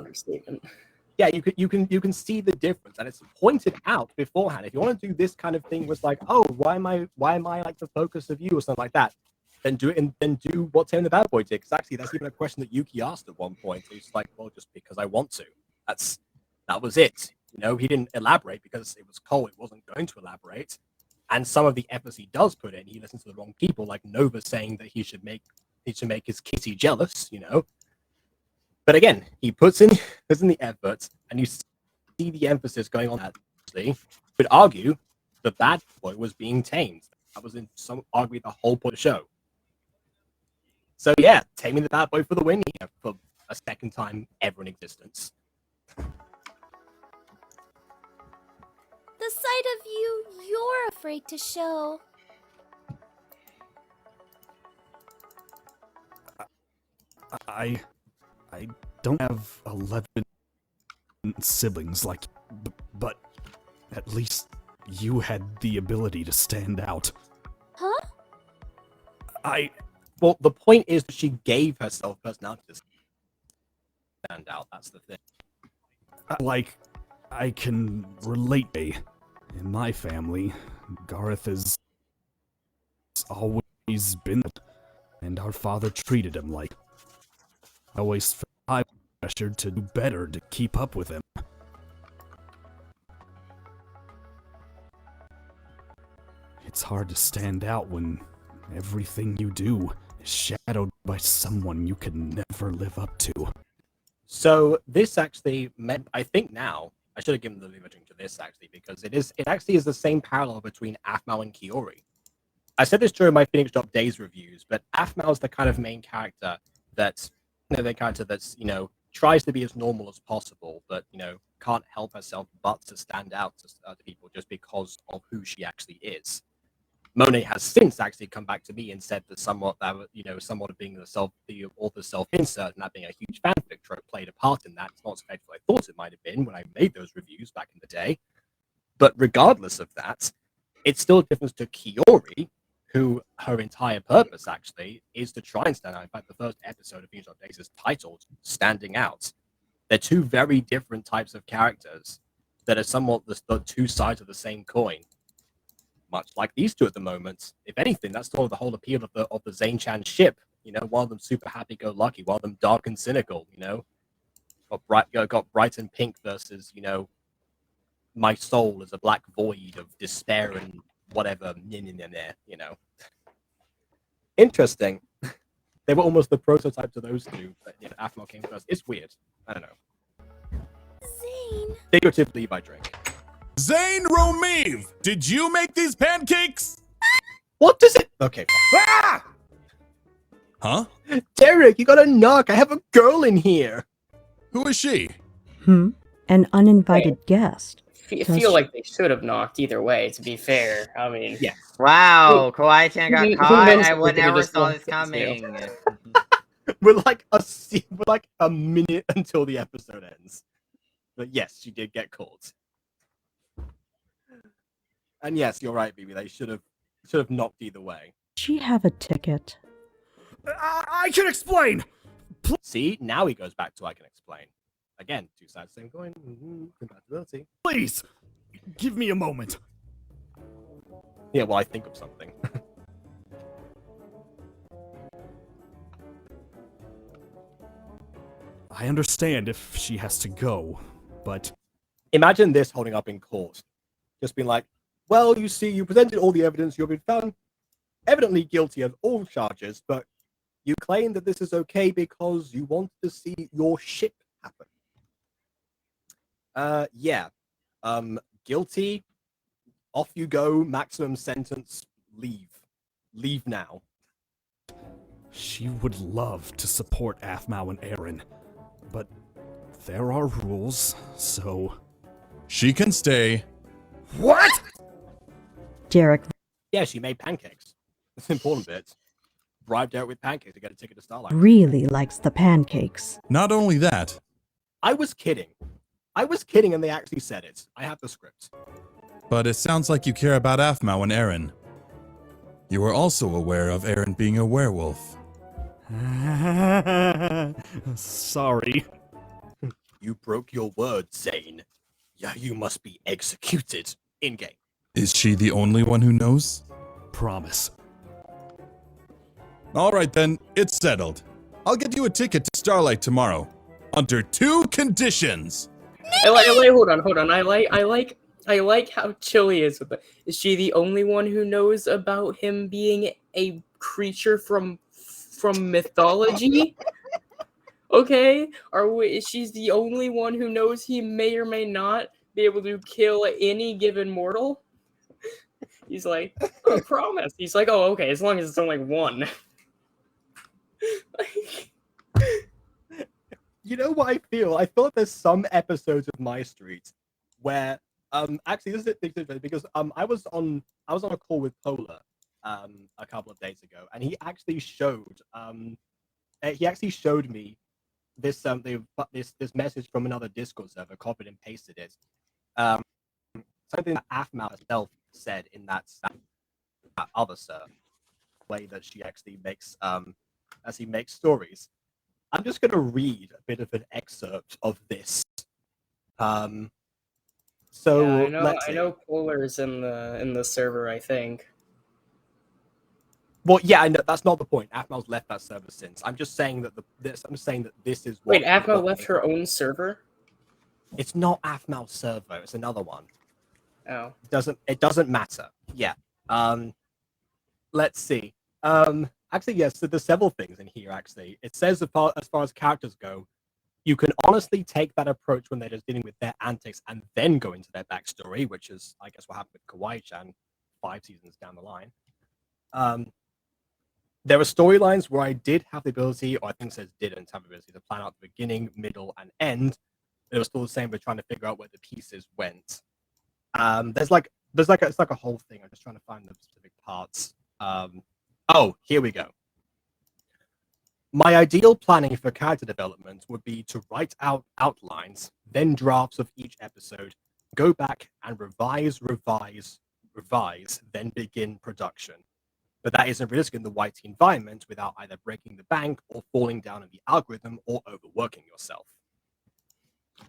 Yeah, you can see the difference, and it's pointed out beforehand. If you want to do this kind of thing, was like, oh, why am I like the focus of you or something like that? Then do it, and then do what Tame the Bad Boy did. Because actually, that's even a question that Yuki asked at one point. He's like, well, just because I want to. That was it. He didn't elaborate because it was Cole. It wasn't going to elaborate. And some of the efforts he does put in, he listens to the wrong people, like Nova saying that he should make his kitty jealous. But again, he puts in the effort, and you see the emphasis going on that. You could argue the bad boy was being tamed. That was in some arguably the whole point of the show. So yeah, taming the bad boy for the win here for a second time ever in existence. The side of you you're afraid to show. I don't have 11 siblings like, but at least you had the ability to stand out. Huh? Well, the point is that she gave herself personality to stand out. That's the thing. Like, I can relate. In my family, Gareth has always been, and our father treated him like. I always felt I pressured to do better to keep up with him. It's hard to stand out when everything you do is shadowed by someone you can never live up to. So this actually meant, I think now, I should have given the imaging to this actually, because it actually is the same parallel between Aphmau and Kiori. I said this during my Phoenix Drop Days reviews, but Aphmau is the kind of main character that's, tries to be as normal as possible, but, can't help herself but to stand out to people just because of who she actually is. Monet has since actually come back to me and said that somewhat of being the author's self-insert and that being a huge fanfic trope played a part in that. It's not as effective as I thought it might have been when I made those reviews back in the day. But regardless of that, it's still a difference to Kiori, who her entire purpose actually is to try and stand out. In fact, the first episode of Phoenix Days is titled Standing Out. They're two very different types of characters that are somewhat the two sides of the same coin. Much like these two at the moment. If anything, that's sort of the whole appeal of the Zane-chan ship. One of them super happy-go-lucky, one of them dark and cynical. Got bright and pink versus my soul is a black void of despair and whatever. Interesting. They were almost the prototypes of those two. But Aphmau came first. It's weird. I don't know. Zane. Figuratively by drink. Zane Romeeve, did you make these pancakes? What does it? Okay, fine. Ah! Huh? Derek, you got a knock. I have a girl in here. Who is she? An uninvited guest. I feel like they should have knocked either way, to be fair. I mean... Yeah. Wow, Kawaii-chan got Who caught. knows I what would they're never just saw going this to coming. We're like a minute until the episode ends. But yes, she did get caught. And yes, you're right, BB. They should have knocked either way. Does she have a ticket? I can explain! See, now he goes back to I can explain. Again, two sides, same coin. Compatibility. Please, give me a moment. Yeah, well, I think of something. I understand if she has to go, but... Imagine this holding up in court. Just being like, well, you see, you presented all the evidence, you've been found evidently guilty of all charges, but you claim that this is okay because you want to see your ship happen. Yeah. Guilty, off you go, maximum sentence, leave. Leave now. She would love to support Aphmau and Aaron, but there are rules, so... She can stay. What?! Derek. Yeah, she made pancakes. That's the important bit. Bribed Derek with pancakes to get a ticket to Starlight. Really likes the pancakes. Not only that. I was kidding. And they actually said it. I have the script. But it sounds like you care about Aphmau and Aaron. You were also aware of Aaron being a werewolf. Sorry. You broke your word, Zane. Yeah, you must be executed in-game. Is she the only one who knows? Promise. All right then, it's settled. I'll get you a ticket to Starlight tomorrow. Under 2 conditions. Hold on. I like how chill he is with it. Is she the only one who knows about him being a creature from mythology? Okay, she's the only one who knows he may or may not be able to kill any given mortal? He's like, oh, promise. He's like, oh, okay, as long as it's only one. Like, You know what I feel? I feel like there's some episodes of MyStreet where actually this is interesting because I was on a call with Polar a couple of days ago, and he actually showed me this this message from another Discord server, copied and pasted it. Something that Afmal herself said in that other server, way that she actually makes as he makes stories. I'm just going to read a bit of an excerpt of this. So yeah, let's see. I know Polar's in the server, I think. Well, yeah, I know that's not the point. Afmal's left that server since. I'm just saying that this is what. Wait, Afmal left her own server? It's not Afmal's server. It's another one. Oh. It doesn't matter. Yeah. Let's see. Actually, yes. So there's several things in here. Actually, it says as far as characters go, you can honestly take that approach when they're just dealing with their antics and then go into their backstory, which is, I guess, what happened with Kawaii-chan 5 seasons down the line. There were storylines where I did have the ability, or I think it says didn't have the ability, to plan out the beginning, middle, and end. It was still the same. We're trying to figure out where the pieces went. It's like a whole thing. I'm just trying to find the specific parts. Oh, here we go. My ideal planning for character development would be to write out outlines, then drafts of each episode, go back and revise, then begin production. But that isn't realistic in the YT environment without either breaking the bank or falling down in the algorithm or overworking yourself.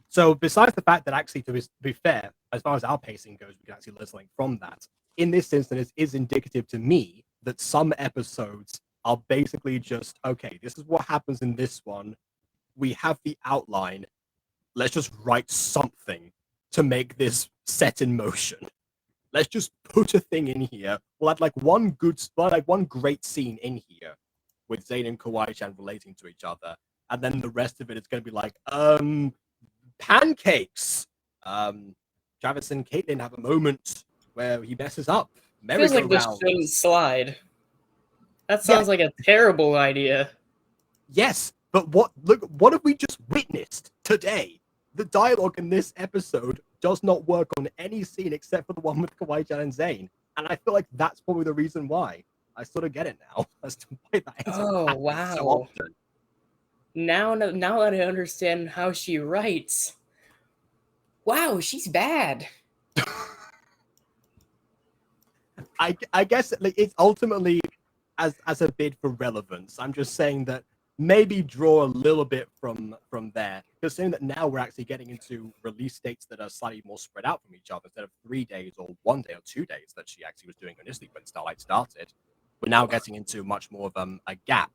So besides the fact that actually, to be fair, as far as our pacing goes, we can actually learn something from that. In this instance, it is indicative to me that some episodes are basically just, okay, this is what happens in this one. We have the outline. Let's just write something to make this set in motion. Let's just put a thing in here. We'll add one great scene in here with Zane and Kawaii-chan relating to each other. And then the rest of it is going to be pancakes. Travis and Caitlin have a moment where he messes up. Feels like this shouldn't slide. That sounds like a terrible idea. Yes, but what have we just witnessed today? The dialogue in this episode does not work on any scene except for the one with Kawaii-chan and Zane. And I feel like that's probably the reason why. I sort of get it now as to why that is happening so often. Now that I understand how she writes. Wow, she's bad. I guess it's ultimately as a bid for relevance. I'm just saying that maybe draw a little bit from there. Because saying that now we're actually getting into release dates that are slightly more spread out from each other instead of 3 days or 1 day or 2 days that she actually was doing initially when Starlight started. We're now getting into much more of a gap.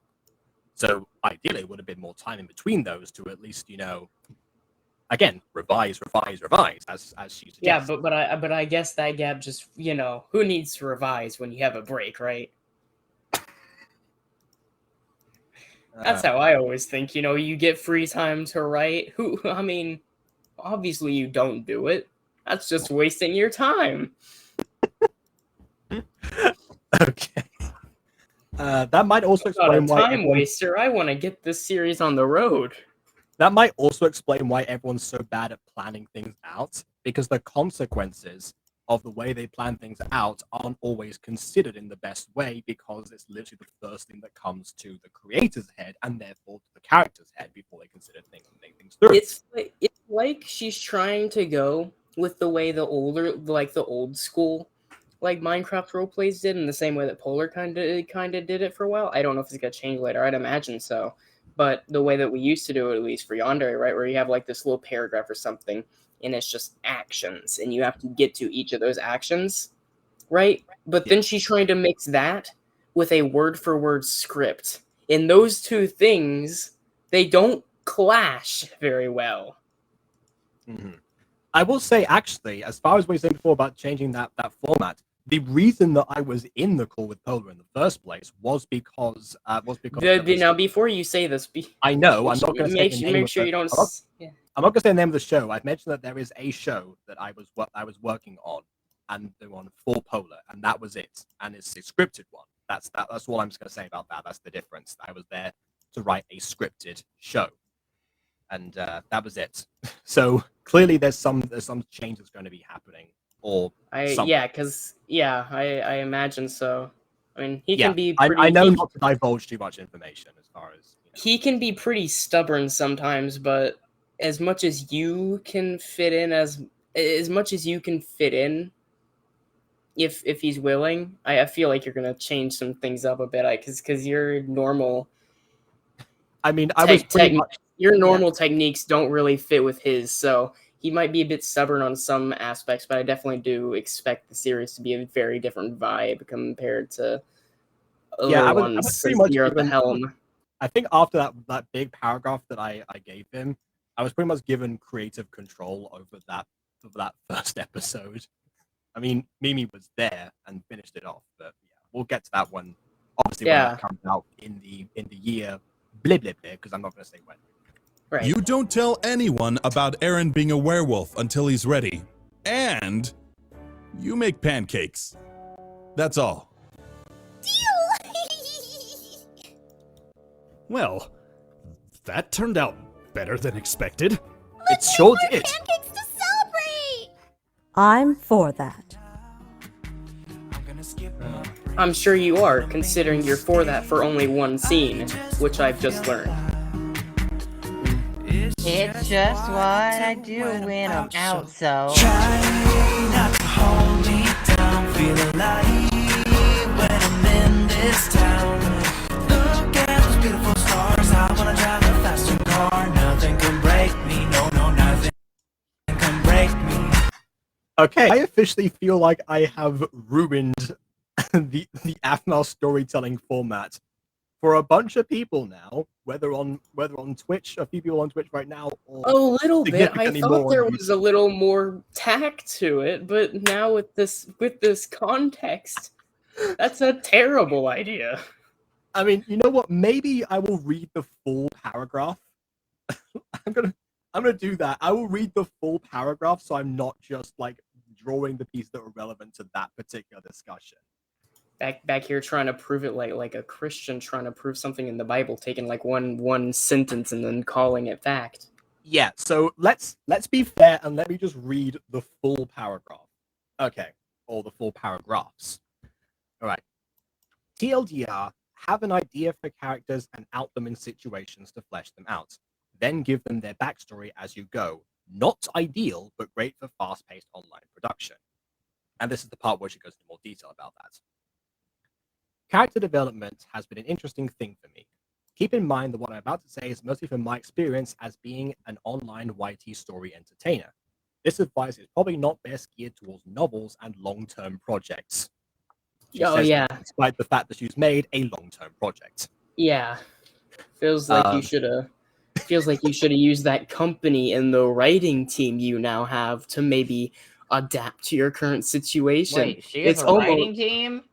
So ideally, it would have been more time in between those to at least, again, revise, as she suggests. Yeah, but I guess that gap just, who needs to revise when you have a break, right? That's how I always think. You get free time to write. Obviously you don't do it. That's just wasting your time. Okay. That might also explain why time waster. I want to get this series on the road. That might also explain why everyone's so bad at planning things out, because the consequences of the way they plan things out aren't always considered in the best way, because it's literally the first thing that comes to the creator's head and therefore to the character's head before they consider things and think things through. It's like she's trying to go with the way the old school Minecraft roleplays did, in the same way that Polar kind of did it for a while. I don't know if it's gonna change later. I'd imagine so. But the way that we used to do it, at least for Yandere, right, where you have this little paragraph or something, and it's just actions, and you have to get to each of those actions, right? But then she's trying to mix that with a word-for-word script. And those two things, they don't clash very well. Mm-hmm. I will say, actually, as far as we said before about changing that format, the reason that I was in the call with Polar in the first place was because now before you say this, I know I'm not going to say the name. Make sure you don't. I'm not going to say the name of the show. I've mentioned that there is a show that I was working on, and they're on 4 polar, and that was it. And it's a scripted one. That's all I'm just gonna say about that. That's the difference. I was there to write a scripted show, and that was it. So clearly, there's some change that's going to be happening, or something. I imagine so. I mean, he Yeah, can be pretty. I know not to divulge too much information as far as he can be pretty stubborn sometimes, but as much as you can fit in, as much as you can fit in, if he's willing, I feel like you're gonna change some things up a bit, because your normal. I mean, I was pretty much your normal techniques don't really fit with his, so he might be a bit stubborn on some aspects, but I definitely do expect the series to be a very different vibe compared to other ones pretty since much you're at the helm. I think after that big paragraph that I gave him, I was pretty much given creative control over that first episode. I mean, Mimi was there and finished it off, but yeah, we'll get to that one. Obviously, when that comes out in the year, blah blah blah, because I'm not going to say when. Right. You don't tell anyone about Aaron being a werewolf until he's ready, and you make pancakes. That's all. Well, that turned out better than expected. It sure did. Pancakes to celebrate! I'm for that. I'm sure you are, considering you're for that for only one scene, which I've just learned. It's just what I do when I'm out, so. Try not to hold me down, feel alive when I'm in this town. Look at those beautiful stars, I wanna drive a faster car. Nothing can break me, no, nothing can break me. Okay, I officially feel like I have ruined the Aphmau storytelling format for a bunch of people now, whether on Twitch, a few people on Twitch right now, or a little bit. I thought there was a YouTube. little more tact to it, but now with this context, that's a terrible idea. I mean, you know what? Maybe I will read the full paragraph. I'm gonna do that. I will read the full paragraph, so I'm not just like drawing the pieces that are relevant to that particular discussion. Back here trying to prove it like a Christian trying to prove something in the Bible, taking like one sentence and then calling it fact. Yeah, so let's be fair and let me just read the full paragraph. Okay, or the full paragraphs. All right. TLDR, have an idea for characters and out them in situations to flesh them out. Then give them their backstory as you go. Not ideal, but great for fast-paced online production. And this is the part where she goes into more detail about that. Character development has been an interesting thing for me. Keep in mind that what I'm about to say is mostly from my experience as being an online YT story entertainer. This advice is probably not best geared towards novels and long-term projects. She says that despite the fact that she's made a long-term project. Yeah. Feels like you should have used that company and the writing team you now have to maybe adapt to your current situation. Wait, she has a writing team?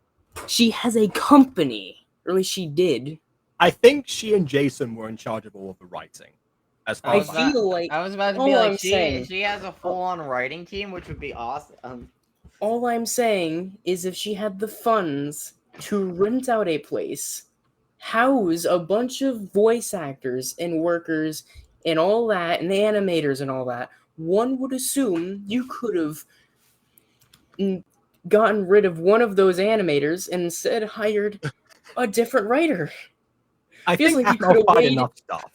She has a company. Or at least she did. I think she and Jason were in charge of all of the writing. As far as I was about to be like, she has a full-on writing team, which would be awesome. All I'm saying is if she had the funds to rent out a place, house a bunch of voice actors and workers and all that, and the animators and all that, one would assume you could have gotten rid of one of those animators and instead hired a different writer. I think like you could have find enough stuff.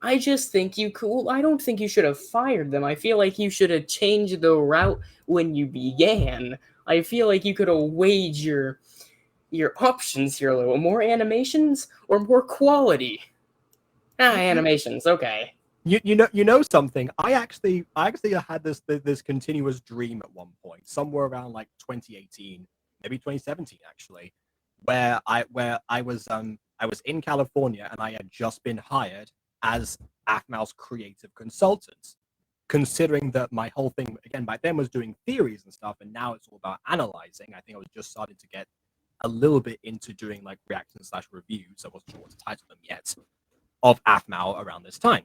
I just think you could. Well, I don't think you should have fired them. I feel like you should have changed the route when you began. I feel like you could have weighed your options here a little. More animations or more quality? Animations. Okay. You know something? I actually had this continuous dream at one point, somewhere around like 2018, maybe 2017 actually, where I was in California and I had just been hired as Aphmau's creative consultant. Considering that my whole thing again back then was doing theories and stuff, and now it's all about analyzing. I think I was just starting to get a little bit into doing like reactions/reviews. I wasn't sure what to title them yet of Aphmau around this time.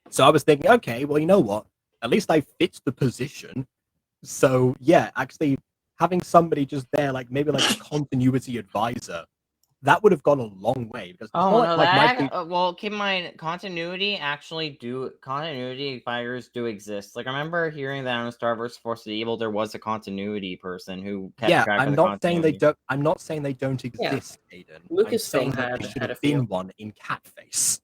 So I was thinking, okay, well, you know what? At least I fit the position. So yeah, actually having somebody just there, like maybe like a continuity advisor, that would have gone a long way because it's not Oh like, no, like that MyStreet. well, keep in mind continuity fighters do exist. Like I remember hearing that on Star vs. Force of Evil, there was a continuity person who kept Yeah, track of I'm the not saying they continuity. don't. I'm not saying they don't Yeah. exist, Aiden. I'm Lucasfilm saying that they should had a have been few. one in Catface.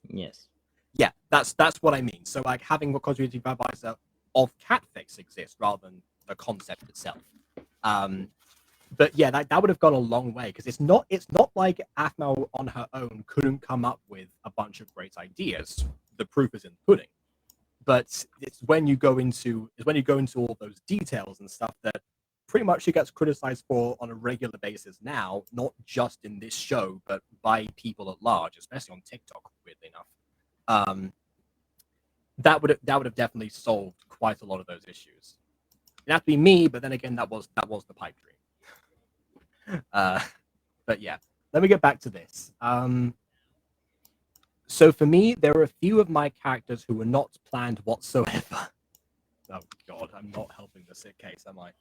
Yes. Yeah, that's what I mean. So like having a continuity advisor of Catface exist rather than the concept itself. But yeah, that would have gone a long way because it's not like Aphmau on her own couldn't come up with a bunch of great ideas. The proof is in the pudding. But it's when you go into all those details and stuff that pretty much she gets criticized for on a regular basis now, not just in this show, but by people at large, especially on TikTok, weirdly enough. That would have definitely solved quite a lot of those issues. It'd have to be me, but then again, that was the pipe dream. But yeah, let me get back to this. So for me, there are a few of my characters who were not planned whatsoever. Oh god, I'm not helping the sick case, am I?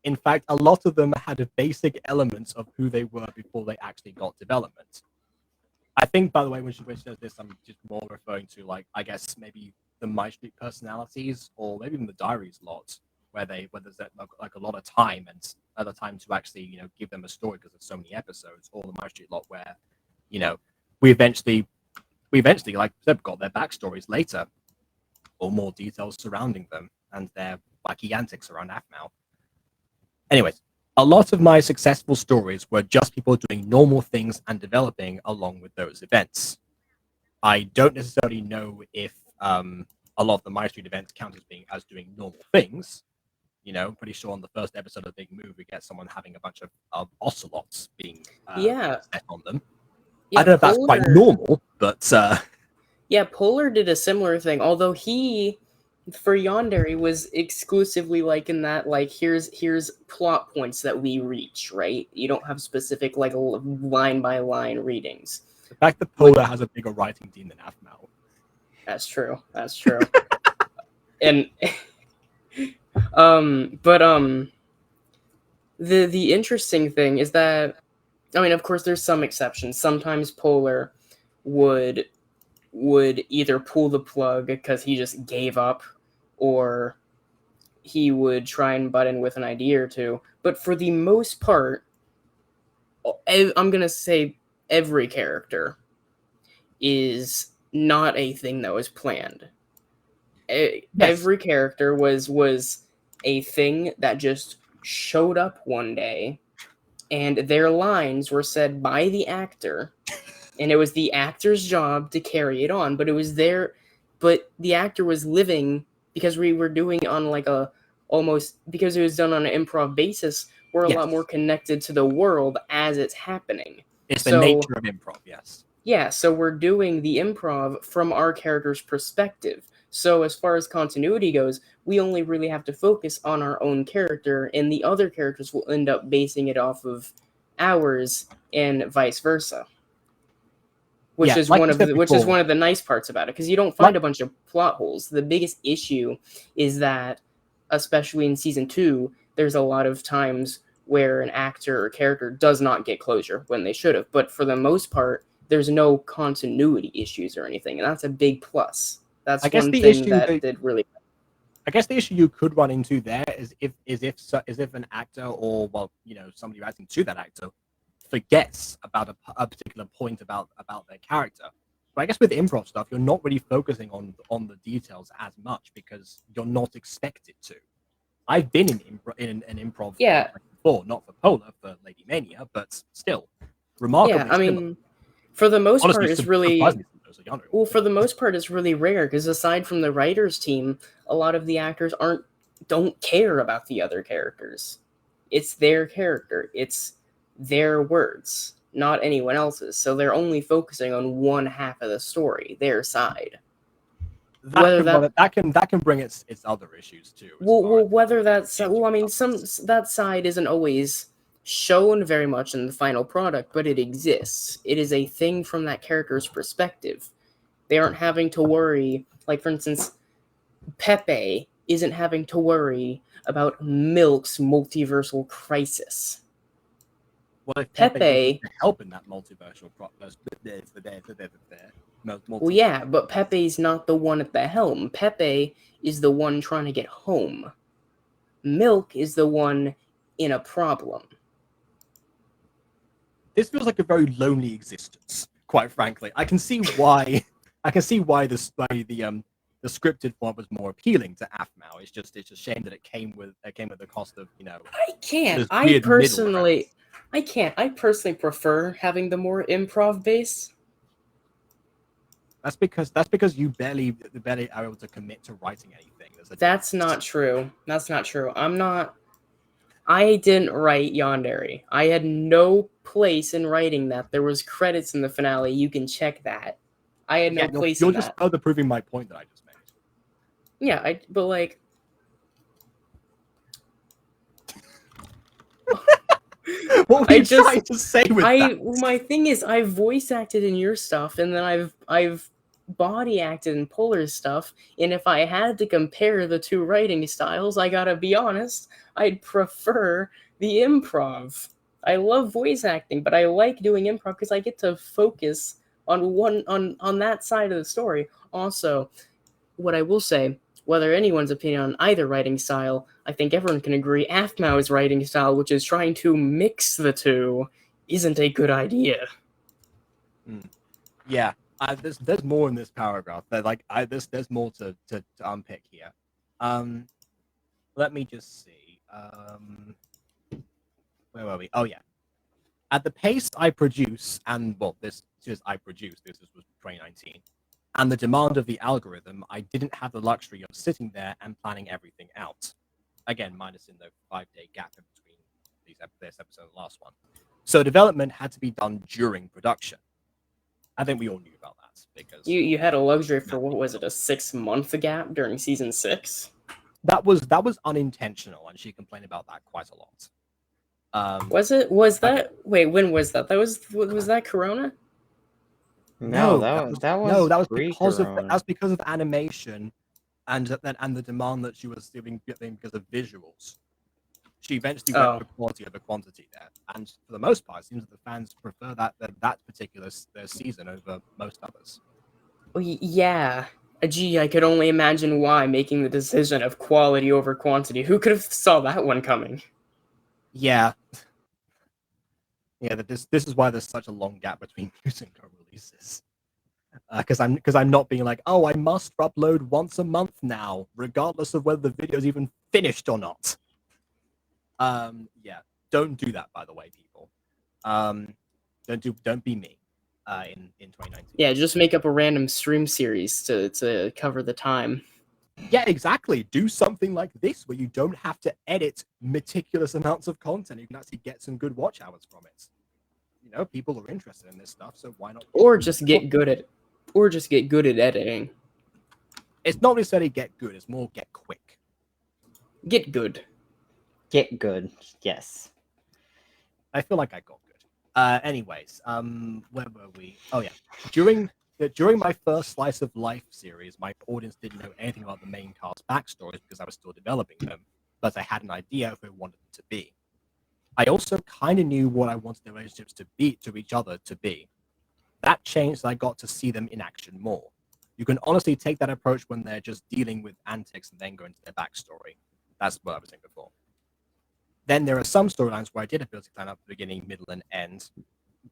In fact, a lot of them had basic elements of who they were before they actually got development. I think, by the way, when she says this, I'm just more referring to, like, I guess maybe the MyStreet personalities, or maybe even the diaries lot, where there's like a lot of time and other time to actually, give them a story because there's so many episodes, or the MyStreet lot where, we eventually, like I said, got their backstories later, or more details surrounding them and their wacky antics around Aphmau. Anyways, a lot of my successful stories were just people doing normal things and developing along with those events. I don't necessarily know if a lot of the MyStreet events count as doing normal things. Pretty sure on the first episode of Big Move, we get someone having a bunch of ocelots being set on them. Yeah, I don't know if that's quite normal, but yeah, Polar did a similar thing. Although he, for Yandere, was exclusively like in that, like, here's plot points that we reach, right? You don't have specific like line by line readings. The fact that Polar has a bigger writing team than Aphmau. That's true. That's true. And the interesting thing is that, I mean, of course, there's some exceptions. Sometimes Polar would either pull the plug because he just gave up, or he would try and butt in with an idea or two. But for the most part, I'm going to say every character is not a thing that was planned. Yes. Every character was a thing that just showed up one day, and their lines were said by the actor, and it was the actor's job to carry it on. But the actor was living, because we were doing on like because it was done on an improv basis, we're a lot more connected to the world as it's happening. It's the nature of improv, yes. Yeah, so we're doing the improv from our character's perspective. So as far as continuity goes, we only really have to focus on our own character, and the other characters will end up basing it off of ours, and vice versa. Which is one of the nice parts about it, because you don't find a bunch of plot holes. The biggest issue is that, especially in season 2, there's a lot of times where an actor or character does not get closure when they should have. But for the most part, there's no continuity issues or anything, and that's a big plus. That's one thing that did really. I guess the issue you could run into there is if an actor, or somebody writing to that actor, forgets about a particular point about their character. But I guess with improv stuff, you're not really focusing on the details as much because you're not expected to. I've been in an improv before, not for Polar, for Lady Mania, but still remarkably. Yeah, I mean, for the most part, it's really for the most part, it's really rare, because aside from the writers' team, a lot of the actors don't care about the other characters. It's their character. It's their words, not anyone else's. So they're only focusing on one half of the story, their side. That can bring its other issues too. That side isn't always shown very much in the final product, but it exists. It is a thing from that character's perspective. They aren't having to worry, like, for instance, Pepe isn't having to worry about Milk's multiversal crisis. Well, if Pepe, to help in that multiversal well, yeah, but Pepe's not the one at the helm. Pepe is the one trying to get home. Milk is the one in a problem. This feels like a very lonely existence, quite frankly. I can see why. I can see why the scripted one was more appealing to Aphmau. It's just a shame that it came with the cost of I can't. this I weird middle personally prefer having the more improv base. That's because you barely are able to commit to writing anything. That's not true. That's not true. I didn't write Yandere. I had no place in writing that. There was credits in the finale. You can check that. I had no place in that. You're just further proving my point that I just made. Yeah, but like... What were you trying to say with that? My thing is, I voice acted in your stuff, and then I've body acted in Polar's stuff, and if I had to compare the two writing styles, I gotta be honest, I'd prefer the improv. I love voice acting, but I like doing improv because I get to focus on that side of the story. Also, what I will say, whether anyone's opinion on either writing style, I think everyone can agree Aphmau's writing style, which is trying to mix the two, isn't a good idea. Yeah, there's more in this paragraph. There's more to unpick here. Let me just see. Where were we? Oh yeah. At the pace I produce, and well, this was 2019, and the demand of the algorithm, I didn't have the luxury of sitting there and planning everything out. Again, minus in the 5-day gap in between this episode and the last one. So development had to be done during production. I think we all knew about that because you had a luxury for what was it, a 6-month gap during season 6? That was unintentional, and she complained about that quite a lot. Was it? Was that? Okay. Wait, when was that? Was that Corona? No, that was because of animation, and the demand that she was giving because of visuals. She eventually went for quality over quantity there, and for the most part, it seems that the fans prefer that particular season over most others. Well, yeah. Gee, I could only imagine why, making the decision of quality over quantity. Who could have saw that one coming? Yeah. Yeah, this is why there's such a long gap between music releases. Because I'm not being like, oh, I must upload once a month now, regardless of whether the video is even finished or not. Yeah, don't do that, by the way, people. Don't be me. In 2019. Yeah, just make up a random stream series to cover the time. Yeah, exactly. Do something like this where you don't have to edit meticulous amounts of content. You can actually get some good watch hours from it. You know, people are interested in this stuff, so why not? Or just get good at editing. It's not necessarily get good, it's more get quick. Get good. Get good, yes. I feel like I got good. Anyways, where were we? Oh yeah. During my first Slice of Life series, my audience didn't know anything about the main cast backstories because I was still developing them, but I had an idea of who I wanted them to be. I also kind of knew what I wanted their relationships to each other to be. That changed as I got to see them in action more. You can honestly take that approach when they're just dealing with antics and then go into their backstory. That's what I was saying before. Then there are some storylines where I did ability plan up the beginning, middle, and end,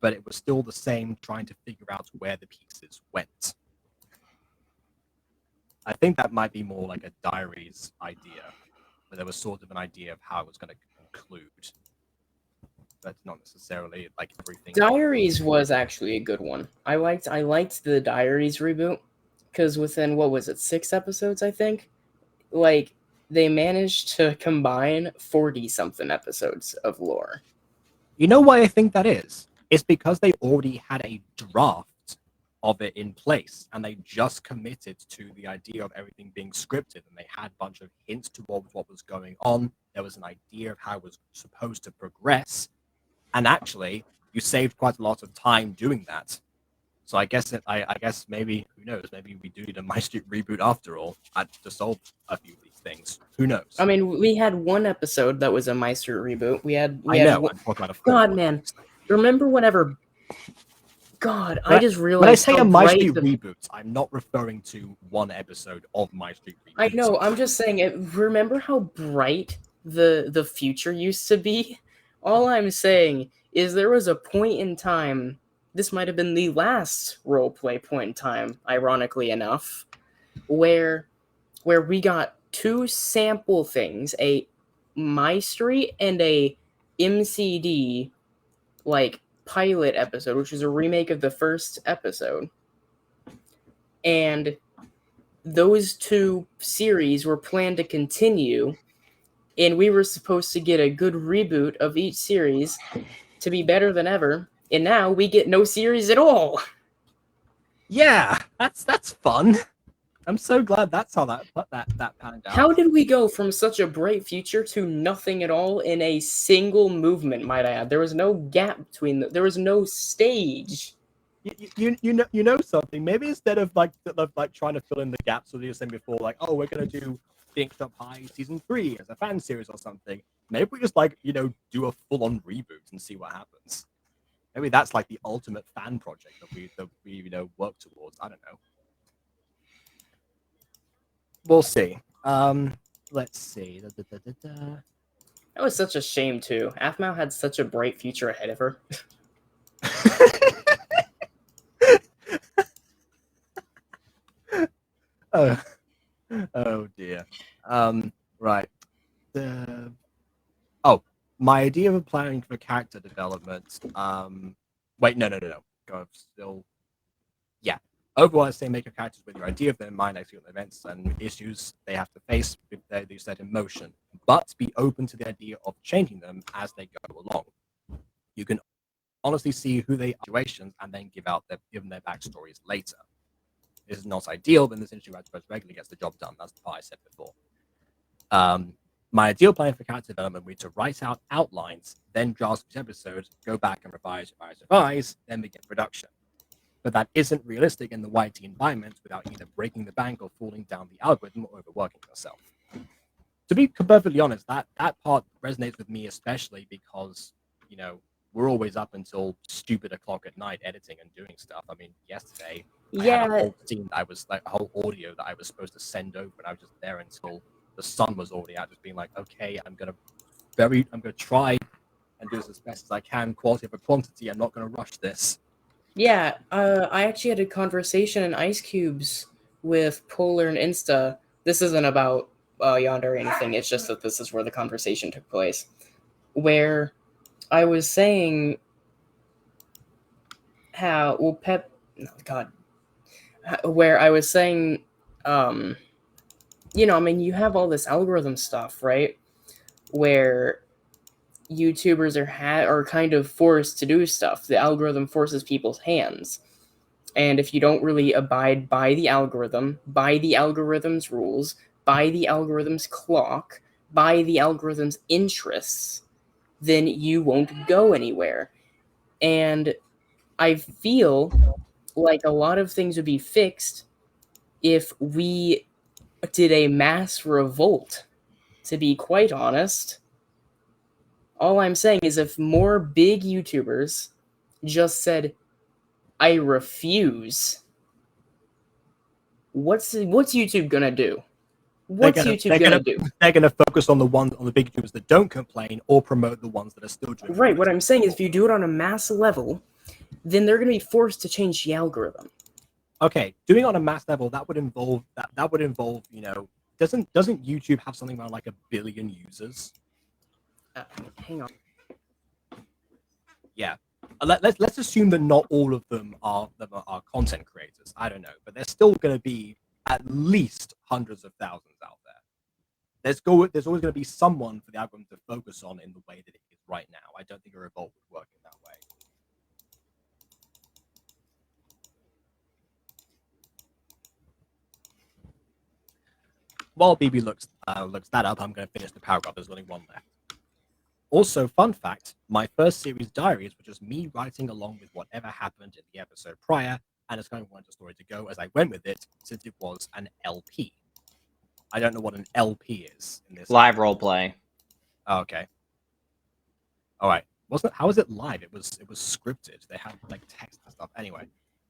but it was still the same, trying to figure out where the pieces went. I think that might be more like a Diaries idea, where there was sort of an idea of how it was going to conclude, but not necessarily like everything. Diaries was actually a good one. I liked the Diaries reboot because within, what was it, 6 episodes, I think, like, they managed to combine 40-something episodes of lore. You know why I think that is? It's because they already had a draft of it in place, and they just committed to the idea of everything being scripted, and they had a bunch of hints towards what was going on. There was an idea of how it was supposed to progress, and actually, you saved quite a lot of time doing that. So I guess maybe, who knows, maybe we do need a MyStreet reboot after all to solve a few of these things. things. Who knows? I mean, we had one episode that was a MyStreet reboot. We had I know. I'm talking about a full God, one, man. obviously. Remember whenever? God, When I just realized when I say how a My bright Street the... reboot, I'm not referring to one episode of My Street reboot. I know. I'm just saying. Remember how bright the future used to be? All I'm saying is there was a point in time. This might have been the last roleplay point in time, ironically enough, where we got two sample things, a MyStreet and a MCD like pilot episode, which is a remake of the first episode. And those two series were planned to continue, and we were supposed to get a good reboot of each series to be better than ever, and now we get no series at all. Yeah, that's fun. I'm so glad that's how that panned out. How did we go from such a bright future to nothing at all in a single movement, might I add? There was no gap between there was no stage. You know something. Maybe instead of like trying to fill in the gaps, that you were saying before, like, oh, we're gonna do Phoenix Up High season 3 as a fan series or something. Maybe we just do a full-on reboot and see what happens. Maybe that's like the ultimate fan project that we work towards. I don't know. We'll see. Let's see. That was such a shame too. Aphmau had such a bright future ahead of her. Oh dear. Right. My idea of planning for character development. Wait, no. Go still. Yeah. Overall, I say make your characters with your idea of them in mind, execute events and issues they have to face if they do set in motion, but be open to the idea of changing them as they go along. You can honestly see who they are in situations and then give them their backstories later. This is not ideal, but in this industry, where regularly gets the job done. That's the part I said before. My ideal plan for character development would be to write out outlines, then draft each episode, go back and revise, then begin production. But that isn't realistic in the YT environment without either breaking the bank or falling down the algorithm or overworking yourself. To be perfectly honest, that part resonates with me especially because, we're always up until stupid o'clock at night editing and doing stuff. I mean, yesterday, I had a whole scene that I was like, a whole audio that I was supposed to send over, and I was just there until the sun was already out, just being like, okay, I'm gonna try and do this as best as I can, quality over quantity. I'm not gonna rush this. Yeah, I actually had a conversation in Ice Cubes with Polar and Insta. This isn't about Yonder or anything. It's just that this is where the conversation took place, where I was saying how where I was saying, you have all this algorithm stuff, right? Where YouTubers are kind of forced to do stuff. The algorithm forces people's hands. And if you don't really abide by the algorithm, by the algorithm's rules, by the algorithm's clock, by the algorithm's interests, then you won't go anywhere. And I feel like a lot of things would be fixed if we did a mass revolt, to be quite honest. All I'm saying is if more big YouTubers just said, I refuse, what's YouTube gonna do? What's YouTube gonna do? They're gonna focus on the big YouTubers that don't complain or promote the ones that are still doing. Right, what I'm saying is if you do it on a mass level, then they're gonna be forced to change the algorithm. Okay, doing it on a mass level, that would involve, doesn't YouTube have something around like 1 billion users? Hang on. Yeah. Let's assume that not all of them are content creators. I don't know, but there's still going to be at least hundreds of thousands out there. There's always going to be someone for the algorithm to focus on in the way that it is right now. I don't think a revolt would work in that way. While BB looks that up, I'm going to finish the paragraph. There's only one left. Also, fun fact, my first series diaries were just me writing along with whatever happened in the episode prior, and it's kind of wanted the story to go as I went with it, since it was an LP. I don't know what an LP is in this. Live role play. Oh, okay. All right. Wasn't how was it live? It was scripted. They had like text and stuff. Anyway,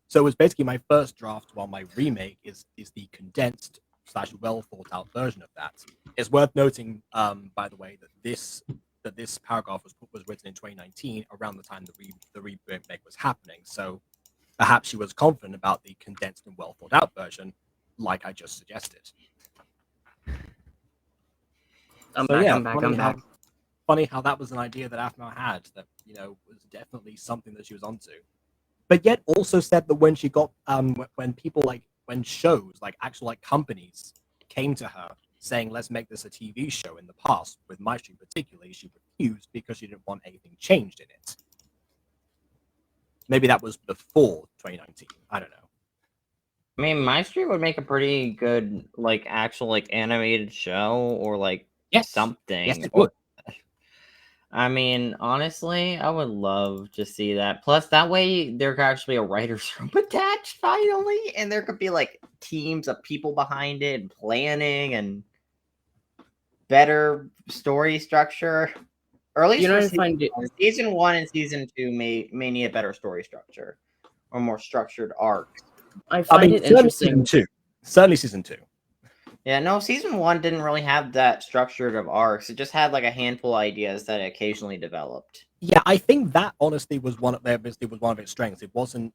so it was basically my first draft, while my remake is the condensed / well thought out version of that. It's worth noting, by the way, that this paragraph was written in 2019, around the time the remake was happening. So perhaps she was confident about the condensed and well thought out version, like I just suggested. I'm back. Funny how that was an idea that Aphmau had that, was definitely something that she was onto. But yet also said that when she got when people when shows actual companies came to her saying let's make this a TV show in the past, with MyStreet particularly, she refused because she didn't want anything changed in it. Maybe that was before 2019. I don't know. I mean, MyStreet would make a pretty good actual animated show or something. Yes, it would. I mean, honestly, I would love to see that. Plus, that way there could actually be a writer's room attached finally, and there could be teams of people behind it and planning and better story structure. Or at least season 1 and season 2 may need a better story structure or more structured arcs. I find it interesting. Certainly season 2. Yeah, no, season 1 didn't really have that structure of arcs. It just had a handful of ideas that it occasionally developed. Yeah, I think that honestly was one of its strengths. It wasn't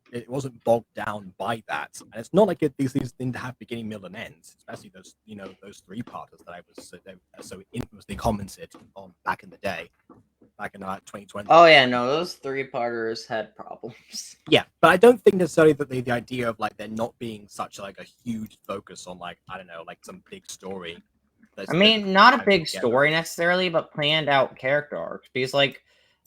bogged down by that, and it's not like these things didn't have beginning, middle, and ends. Especially those those 3-parters that I was so infamously commented on back in the day, back in 2020. Oh yeah, no, those 3-parters had problems. Yeah, but I don't think necessarily that the idea of there not being such a huge focus on I don't know some big story. I mean, not a big story necessarily, but planned out character arcs, because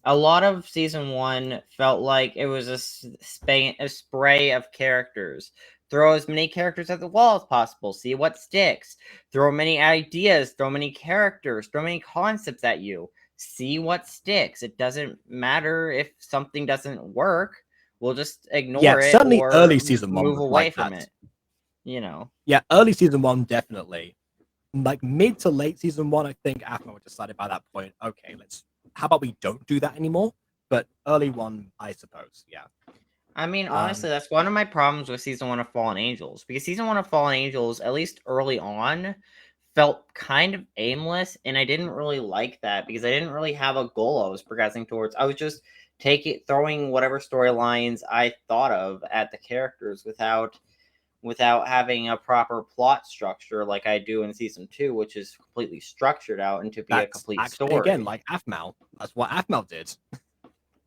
a lot of season 1 felt like it was a spray of characters. Throw as many characters at the wall as possible. See what sticks. Throw many ideas. Throw many characters. Throw many concepts at you. See what sticks. It doesn't matter if something doesn't work. We'll just ignore it. Certainly or early season 1 move was away like from that. it. Yeah, early season 1 definitely. Mid to late season 1, I think Aphmau decided by that point, okay, how about we don't do that anymore? But early one, I suppose, yeah. I mean, honestly, that's one of my problems with season 1 of Fallen Angels, because season 1 of Fallen Angels, at least early on, felt kind of aimless, and I didn't really like that because I didn't really have a goal I was progressing towards. I was just throwing whatever storylines I thought of at the characters without having a proper plot structure like I do in season 2, which is completely structured out into a complete story. Again, like Aphmau. That's what Aphmau did.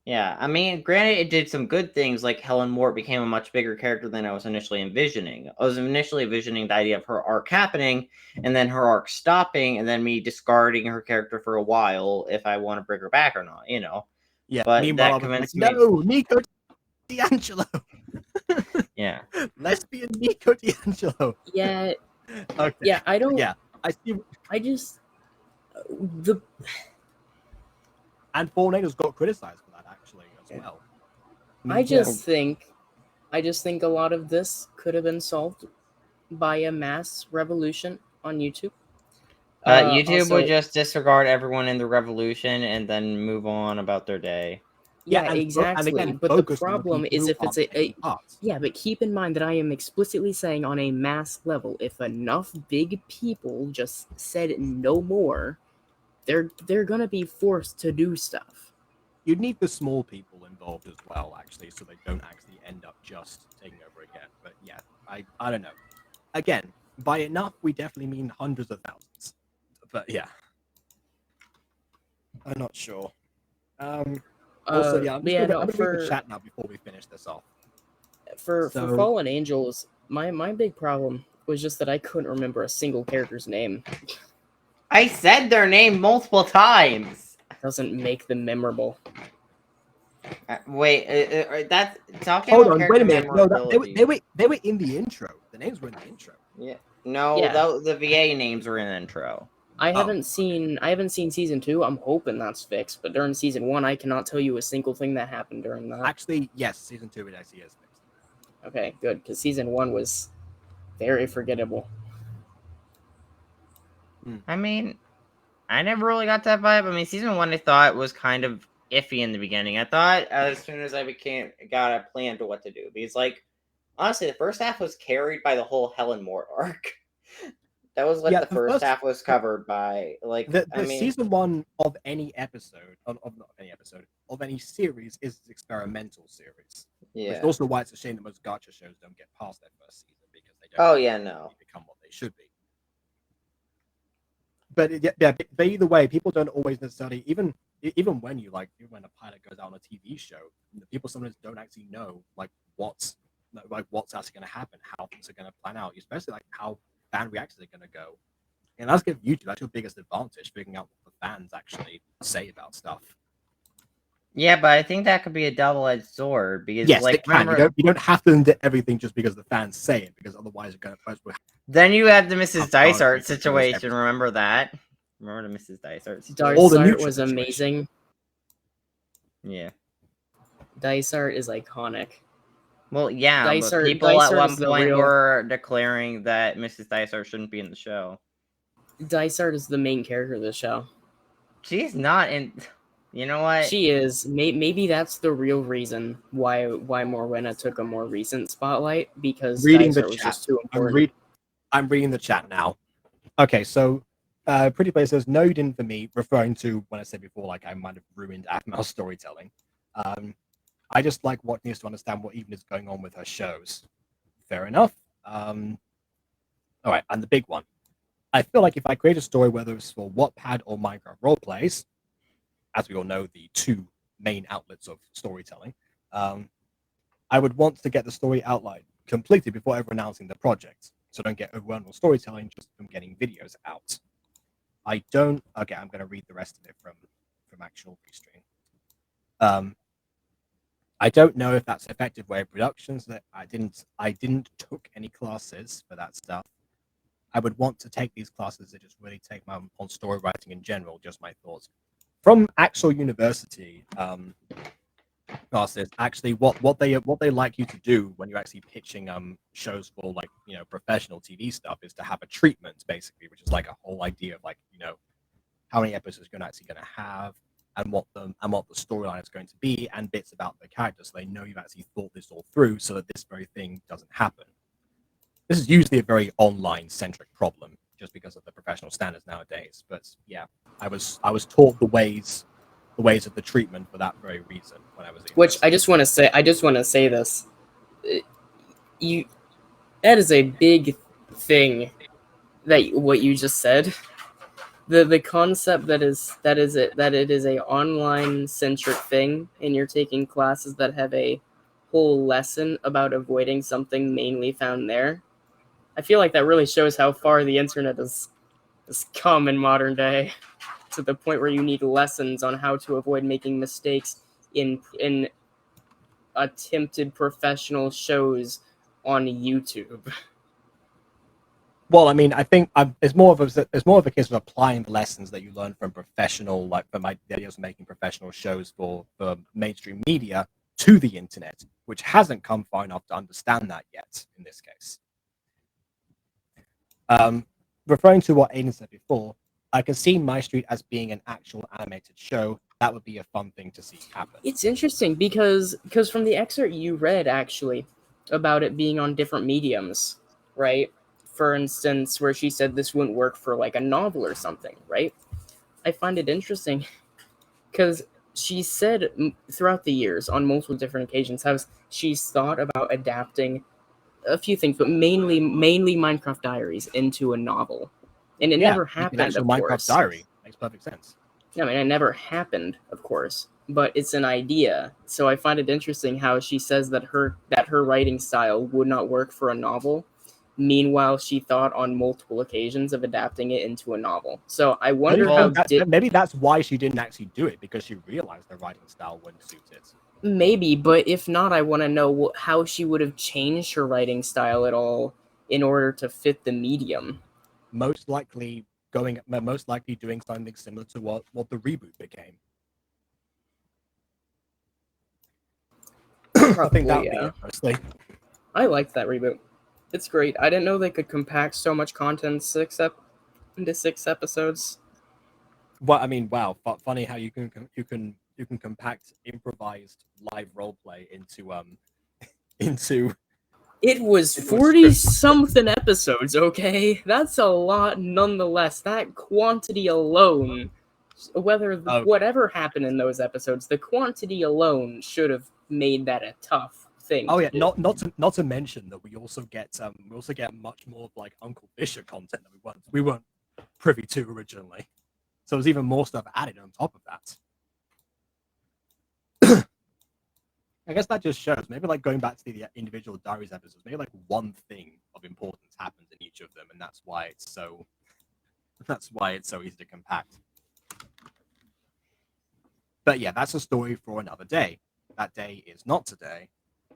Yeah, I mean, granted, it did some good things, like Helen Mort became a much bigger character than I was initially envisioning. I was initially envisioning the idea of her arc happening, and then her arc stopping, and then me discarding her character for a while if I want to bring her back or not, Yeah, but meanwhile, that convinced me. No, Nico D'Angelo. Yeah. Lesbian Nico D'Angelo. Yeah. Okay. Yeah, I don't. Yeah, I see. I just And Fallen Angels got criticized for that actually as well. I just think a lot of this could have been solved by a mass revolution on YouTube. YouTube also, would just disregard everyone in the revolution and then move on about their day. Yeah, and exactly. again, but the focus on the problem people is who if it's aren't yeah, but keep in mind that I am explicitly saying on a mass level, if enough big people just said no more, they're gonna be forced to do stuff. You'd need the small people involved as well, actually, so they don't actually end up just taking over again. But yeah, I don't know. Again, by enough, we definitely mean hundreds of thousands. But yeah, I'm not sure. Also, yeah, I'm gonna read the chat now before we finish this off. For Fallen Angels, my big problem was just that I couldn't remember a single character's name. I said their name multiple times. Doesn't make them memorable. Wait, that's talking Hold about on, wait a minute. No, memorability. they were in the intro. The names were in the intro. Yeah. No, Yeah. the VA names were in the intro. I haven't seen season 2. I'm hoping that's fixed, but during season 1, I cannot tell you a single thing that happened during that. Actually, yes, season 2 it actually is fixed. Okay, good, because season 1 was very forgettable. I mean, I never really got that vibe. I mean, season 1 I thought was kind of iffy in the beginning. I thought as soon as I got a plan to what to do, because like honestly, the first half was carried by the whole Helen Moore arc. That was what Yeah, the the first first- half was covered by. Like, The I mean, season 1 of any episode, of not any episode, of any series is an experimental series. Which is yeah. also why it's a shame that most gacha shows don't get past their first season because they don't Oh yeah, no. become what they should be. But but either way, people don't always necessarily even when you like even when a pilot goes out on a TV show, people sometimes don't actually know what's actually going to happen, how things are going to plan out, especially like how fan reactions are going to go. And that's give YouTube that's your biggest advantage, figuring out what the fans actually say about stuff. Yeah, but I think that could be a double-edged sword because, Yes, like, it can. remember, You don't have to do everything just because the fans say it, because otherwise you're going to. then you have the Mrs. Dicehart everything. situation. Remember that? Remember the Mrs. Dicehart situation? Dicehart was amazing. Yeah. Dicehart is iconic. Well, yeah, but Dicehart- people Dicehart at one is the point real- were declaring that Mrs. Dicehart shouldn't be in the show. Dicehart is the main character of the show. She's not in. You know what? She is. Maybe that's the real reason why Morwenna took a more recent spotlight, because Reading the Dicehart was chat. just too important. I'm reading the chat now. Okay, so Pretty Play says, no, you didn't for me, referring to when I said before, like I might have ruined Aphma's storytelling. I just like what needs to understand what even is going on with her shows. Fair enough. All right, and the big one. I feel like if I create a story, whether it's for Wattpad or Minecraft roleplays, as we all know, the two main outlets of storytelling, I would want to get the story outlined completely before ever announcing the project, so don't get overwhelmed with storytelling just from getting videos out. I don't. Okay, I'm going to read the rest of it from actual Restream. I don't know if that's an effective way of production. So that I didn't took any classes for that stuff. I would want to take these classes to just really take my on story writing in general. Just my thoughts from actual university classes. Actually, what they like you to do when you're actually pitching shows for like professional TV stuff is to have a treatment basically, which is like a whole idea of like how many episodes you're actually going to have, and what the storyline is going to be, and bits about the characters, so they know you've actually thought this all through, so that this very thing doesn't happen. This is usually a very online-centric problem, just because of the professional standards nowadays. But yeah, I was taught the ways of the treatment for that very reason when I was. Which I just want to say this. That is a big thing. What you just said. The concept that it is a online centric thing, and you're taking classes that have a whole lesson about avoiding something mainly found there. I feel like that really shows how far the internet has come in modern day, to the point where you need lessons on how to avoid making mistakes in attempted professional shows on YouTube. Well, I mean, I think it's more of a case of applying the lessons that you learn from professional, like from my videos of making professional shows for mainstream media to the internet, which hasn't come far enough to understand that yet in this case. Referring to what Aiden said before, I can see MyStreet as being an actual animated show. That would be a fun thing to see happen. It's interesting because from the excerpt you read, actually, about it being on different mediums, right? For instance, where she said this wouldn't work for like a novel or something, right? I find it interesting because she said throughout the years on multiple different occasions how she's thought about adapting a few things, but mainly Minecraft Diaries into a novel, and it never happened. An actual Minecraft Diary makes perfect sense. I mean, it never happened, of course, but it's an idea. So I find it interesting how she says that her writing style would not work for a novel. Meanwhile, she thought on multiple occasions of adapting it into a novel. So I wonder maybe that's why she didn't actually do it, because she realized her writing style wouldn't suit it. Maybe, but if not, I want to know how she would have changed her writing style at all in order to fit the medium. Most likely doing something similar to what the reboot became. I think that would be it, mostly. I liked that reboot. It's great. I didn't know they could compact so much content in 6 into 6 episodes. Well, I mean, wow, funny how you can compact improvised live roleplay into It was It was 40 scripted. something episodes, okay? That's a lot nonetheless. That quantity alone, whatever happened in those episodes, the quantity alone should have made that a tough thing. Oh to yeah, do. not to mention that we also get much more of like Uncle Fisher content that we weren't privy to originally. So there's even more stuff added on top of that. I guess that just shows maybe like going back to the individual diaries episodes, maybe like one thing of importance happens in each of them, and that's why it's so easy to compact. But yeah, that's a story for another day. That day is not today.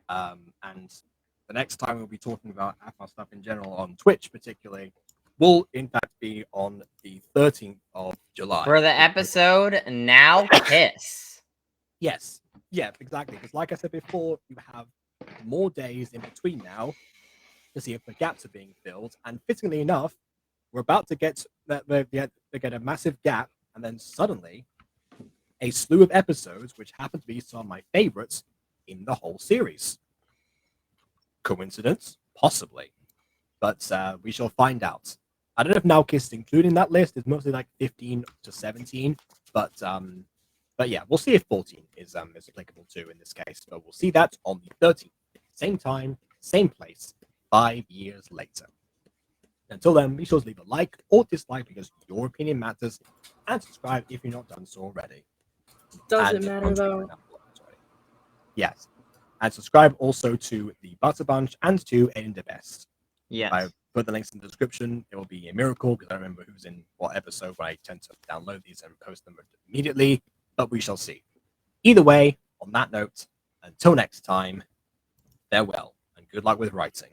And the next time we'll be talking about AFMA stuff in general on Twitch particularly will in fact be on the 13th of July. For the episode Now Kiss. Yes. Yeah, exactly. Because like I said before, you have more days in between now to see if the gaps are being filled. And fittingly enough, we're about to get a massive gap, and then suddenly a slew of episodes, which happen to be some of my favorites in the whole series. Coincidence? Possibly. But we shall find out. I don't know if Now Kiss is included in that list. It's mostly like 15 to 17. But yeah, we'll see if 14 is applicable too in this case. But we'll see that on the 13th. Same time, same place, 5 years later. Until then, be sure to leave a like or dislike because your opinion matters, and subscribe if you're not done so already. Doesn't matter though. Yes. And subscribe also to the Butter Bunch and to Aiden the Best. Yes. I put the links in the description. It will be a miracle because I remember who's in what episode, but I tend to download these and post them immediately. But we shall see. Either way, on that note, until next time, farewell and good luck with writing.